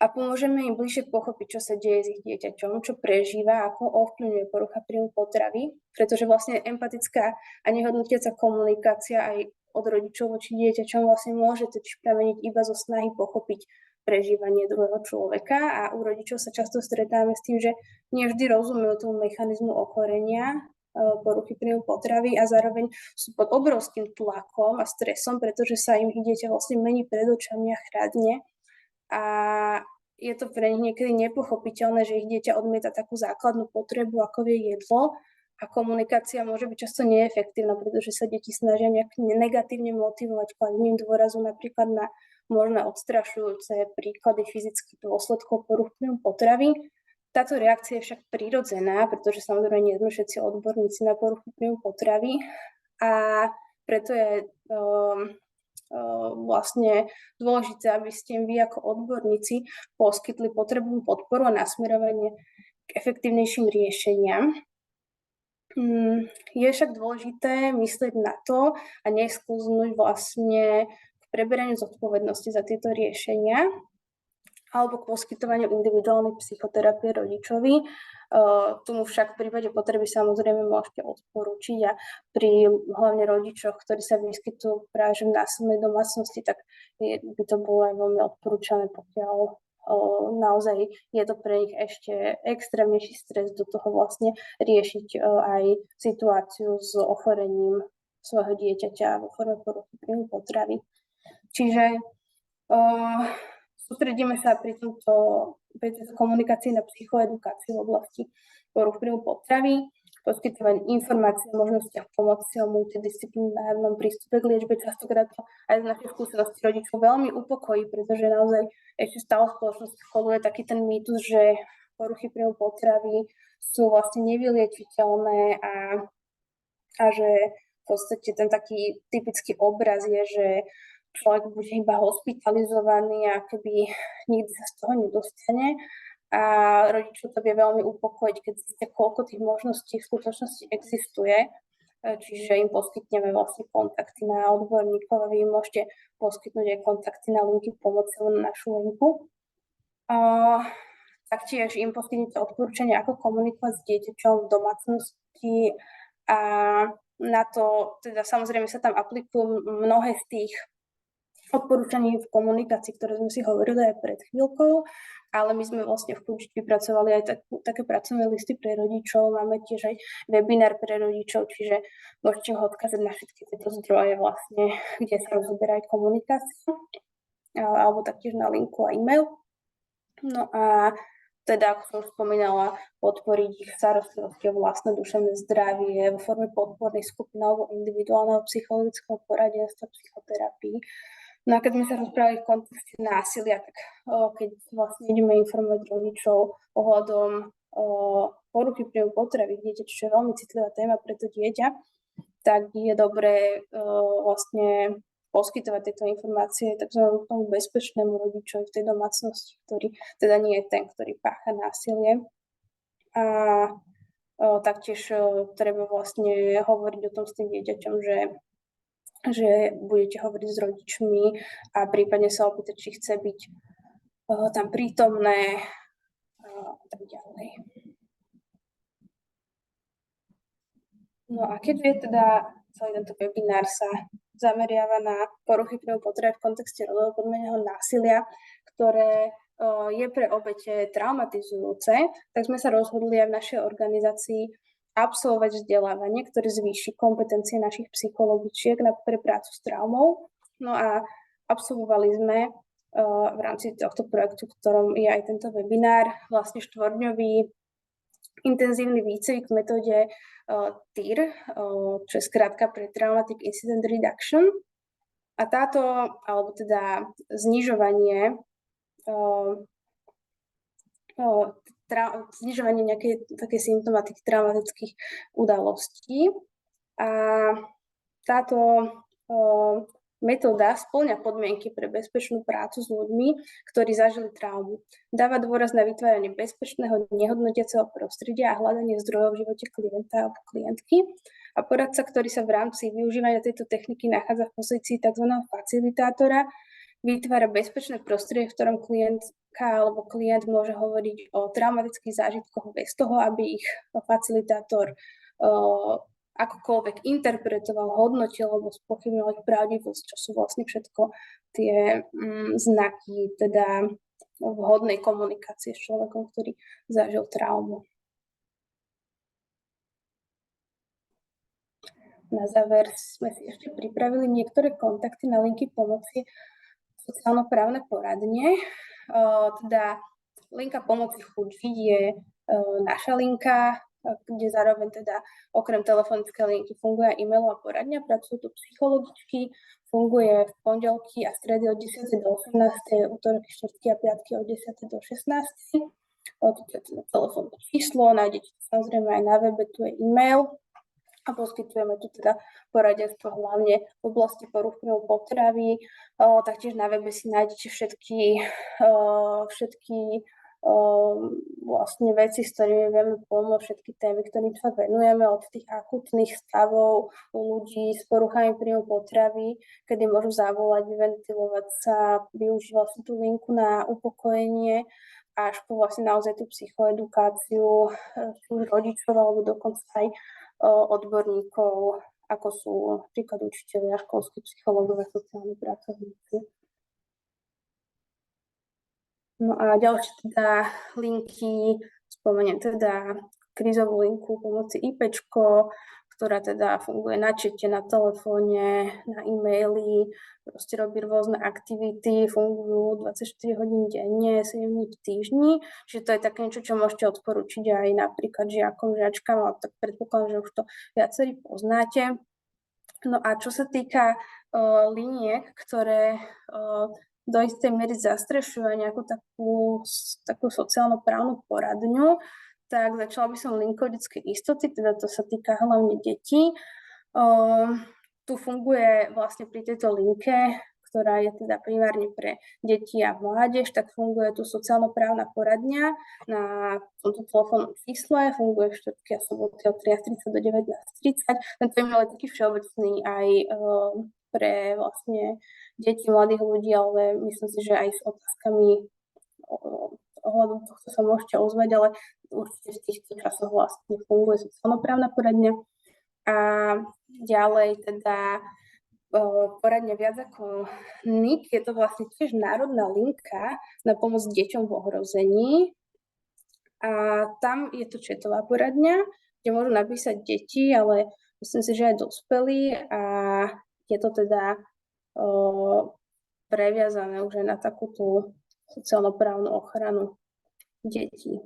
A pomôžeme im bližšie pochopiť, čo sa deje s ich dieťaťom, čo prežíva, ako ovplyvňuje porucha príjmu potravy, pretože vlastne empatická a nehodnotiaca komunikácia aj od rodičov voči dieťaťom vlastne môže totiž prameniť iba zo snahy pochopiť prežívanie druhého človeka a u rodičov sa často stretávame s tým, že nie vždy rozumejú tomu mechanizmu ochorenia poruchy príjmu potravy a zároveň sú pod obrovským tlakom a stresom, pretože sa im ich dieťa vlastne mení pred očami a chradne. A je to pre nich niekedy nepochopiteľné, že ich dieťa odmieta takú základnú potrebu, ako je jedlo, a komunikácia môže byť často neefektívna, pretože sa deti snažia nejak negatívne motivovať kladením dôrazu napríklad na možné odstrašujúce príklady fyzických dôsledkov poruch príjmu potravy. Táto reakcia je však prirodzená, pretože samozrejme nie sme všetci odborníci na poruchy príjmu potravy a preto je vlastne dôležité, aby ste vy ako odborníci poskytli potrebnú podporu a nasmerovanie k efektívnejším riešeniam. Je však dôležité myslieť na to a nesklznúť vlastne k preberaniu zodpovednosti za tieto riešenia alebo k poskytovaniu individuálnej psychoterapie rodičovi. Tu mu však v prípade potreby samozrejme môžete odporúčiť a pri hlavne rodičoch, ktorí sa vyskytujú práve v násilnej domácnosti, tak by to bolo aj veľmi odporúčané, pokiaľ naozaj je to pre nich ešte extrémnejší stres do toho vlastne riešiť aj situáciu s ochorením svojho dieťaťa vo forme poruchy príjmu potravy. Čiže sústredíme sa pri tejto komunikácii na psychoedukáciu v oblasti poruch príjmu potravy, poskytovanie informácií o možnostiach pomoci, o multidisciplinárnom prístupe k liečbe. Častokrát to aj z našej skúsenosti rodičov veľmi upokojí, pretože naozaj ešte stále v spoločnosti koluje taký ten mýtus, že poruchy príjmu potravy sú vlastne nevyliečiteľné a že v podstate ten taký typický obraz je, že človek bude iba hospitalizovaný a keby nikdy sa z toho nedostane. A rodičov to vie veľmi upokojiť, keď zistia, koľko tých možností v skutočnosti existuje. Čiže im poskytneme vlastne kontakty na odborníkov a vy im môžete poskytnúť aj kontakty na linky pomoci na našu linku. Taktiež im poskytnete odporúčania, ako komunikovať s dieťaťom v domácnosti a na to teda samozrejme sa tam aplikujú mnohé z tých odporúčaní v komunikácii, ktoré sme si hovorili aj pred chvíľkou, ale my sme vlastne v Chuť vypracovali aj také pracovné listy pre rodičov, máme tiež aj webinár pre rodičov, čiže môžete ho odkázať na všetky tieto zdroje vlastne, kde sa rozoberá aj komunikácia, alebo taktiež na linku a e-mail. No a teda, ako som už spomínala, podporiť ich starostlivosti o vlastné duševné zdravie vo forme podpornej skupiny alebo individuálneho psychologického poradenstva, psychoterapii. No a keď sme sa rozprávali v kontexte násilia, tak keď vlastne ideme informovať rodičov ohľadom poruchy príjmu potravy dieťaťa, čo je veľmi citlivá téma pre to dieťa, tak je dobré vlastne poskytovať tieto informácie takzvanému tomu bezpečnému rodičovi v tej domácnosti, ktorý teda nie je ten, ktorý pácha násilie. A taktiež treba vlastne hovoriť o tom s tým dieťaťom, že budete hovoriť s rodičmi a prípadne sa opýtať, či chce byť tam prítomné a tak ďalej. No a keďže teda celý tento webinár sa zameriava na poruchy príjmu potravy v kontexte rodovo podmieneného násilia, ktoré je pre obete traumatizujúce, tak sme sa rozhodli aj v našej organizácii absolvovať vzdelávanie, ktoré zvýši kompetencie našich psychologičiek pre prácu s traumou. No a absolvovali sme v rámci tohto projektu, v ktorom je aj tento webinár, vlastne 4-dňový intenzívny výcvik v metóde TIR, čo je skrátka pre Traumatic Incident Reduction. A táto, alebo teda znižovanie nejakej také symptomatiky traumatických udalostí. A táto metóda spĺňa podmienky pre bezpečnú prácu s ľuďmi, ktorí zažili traumu. Dáva dôraz na vytváranie bezpečného, nehodnotiaceho prostredia a hľadanie zdrojov v živote klienta alebo klientky. A poradca, ktorý sa v rámci využívania tejto techniky nachádza v pozícii tzv. Facilitátora, vytvára bezpečné prostredie, v ktorom klientka alebo klient môže hovoriť o traumatických zážitkoch bez toho, aby ich facilitátor akokoľvek interpretoval, hodnotil alebo spochybňoval ich pravdivosť, čo sú vlastne všetko tie znaky teda vhodnej komunikácie s človekom, ktorý zažil traumu. Na záver sme si ešte pripravili niektoré kontakty na linky pomoci sociálno-právne poradne. Teda linka pomoci Chuť žiť je naša linka, kde zároveň teda okrem telefonickej linky funguje aj e-mailová poradňa, pracujú tu psychologičky, funguje v pondelky a stredy od 10. do 18., útorky, štvrtky a piatky od 10. do 16. Toto je teda telefónne číslo, nájdete samozrejme aj na webe, tu je e-mail a poskytujeme tu teda poradenstvo hlavne v oblasti porúch príjmu potravy. Taktiež na webe si nájdete všetky vlastne veci, s ktorými vieme pomôcť, všetky témy, ktorým sa venujeme, od tých akutných stavov u ľudí s poruchami príjmu potravy, kedy môžu zavolať, vyventilovať sa, využiť vlastne tú linku na upokojenie, až po vlastne naozaj tú psychoedukáciu rodičov alebo dokonca aj odborníkov, ako sú napríklad učitelia, školskí psychológovia, sociálni pracovníci. No a ďalšie teda linky, spomeniem teda krízovú linku pomoci IPčko, ktorá teda funguje na čete, na telefóne, na e-maily, proste robí rôzne aktivity, fungujú 24 hodín denne, 7 dní v týždni, čiže to je také niečo, čo môžete odporučiť aj napríklad žiakom, žiačkám, ale tak predpokladám, že už to viacerí poznáte. No a čo sa týka liniek, ktoré do istej miery zastrešujú aj nejakú takú sociálno-právnu poradňu, tak začala by som linkou detskej istoty, teda to sa týka hlavne detí. Tu funguje vlastne pri tejto linke, ktorá je teda primárne pre deti a mládež, tak funguje tu sociálno-právna poradňa na tomto telefónnom čísle, funguje v štvrtky a soboty od 13:30 do 19:30. Tento e-mail je taký všeobecný aj pre vlastne deti, mladých ľudí, ale myslím si, že aj s otázkami ohľadom tohto sa môžete ozvať, ale určite v týchto časoch vlastne funguje sociálno-právna poradňa. A ďalej teda poradňa viac ako NIK, je to vlastne tiež národná linka na pomoc deťom v ohrození. A tam je to chatová poradňa, kde môžu napísať deti, ale myslím si, že aj dospelí, a je to teda previazané už aj na takúto sociálno-právnu ochranu detí.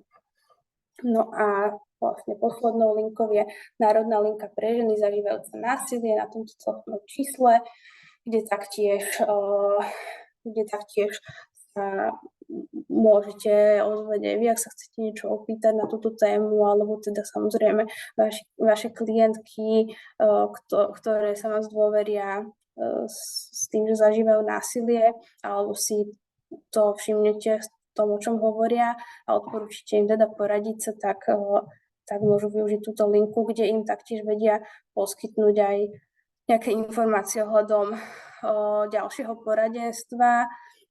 No a vlastne poslednou linkou je Národná linka pre ženy zažívajúce násilie na tomto telefónnom čísle. kde taktiež sa môžete ozvať aj vy, ak sa chcete niečo opýtať na túto tému, alebo teda samozrejme vaše klientky, ktoré sa vám zdôveria s tým, že zažívajú násilie, alebo si to všimnete v tom, o čom hovoria a odporúčite im teda poradiť sa, tak môžu využiť túto linku, kde im taktiež vedia poskytnúť aj nejaké informácie ohľadom ďalšieho poradenstva,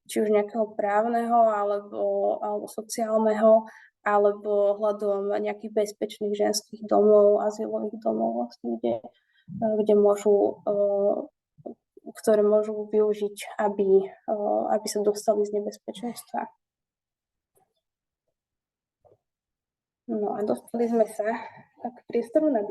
či už nejakého právneho alebo sociálneho, alebo ohľadom nejakých bezpečných ženských domov, azylových domov, vlastne, ktoré môžu využiť, aby sa dostali z nebezpečenstva. No a dostali sme sa k priestoru na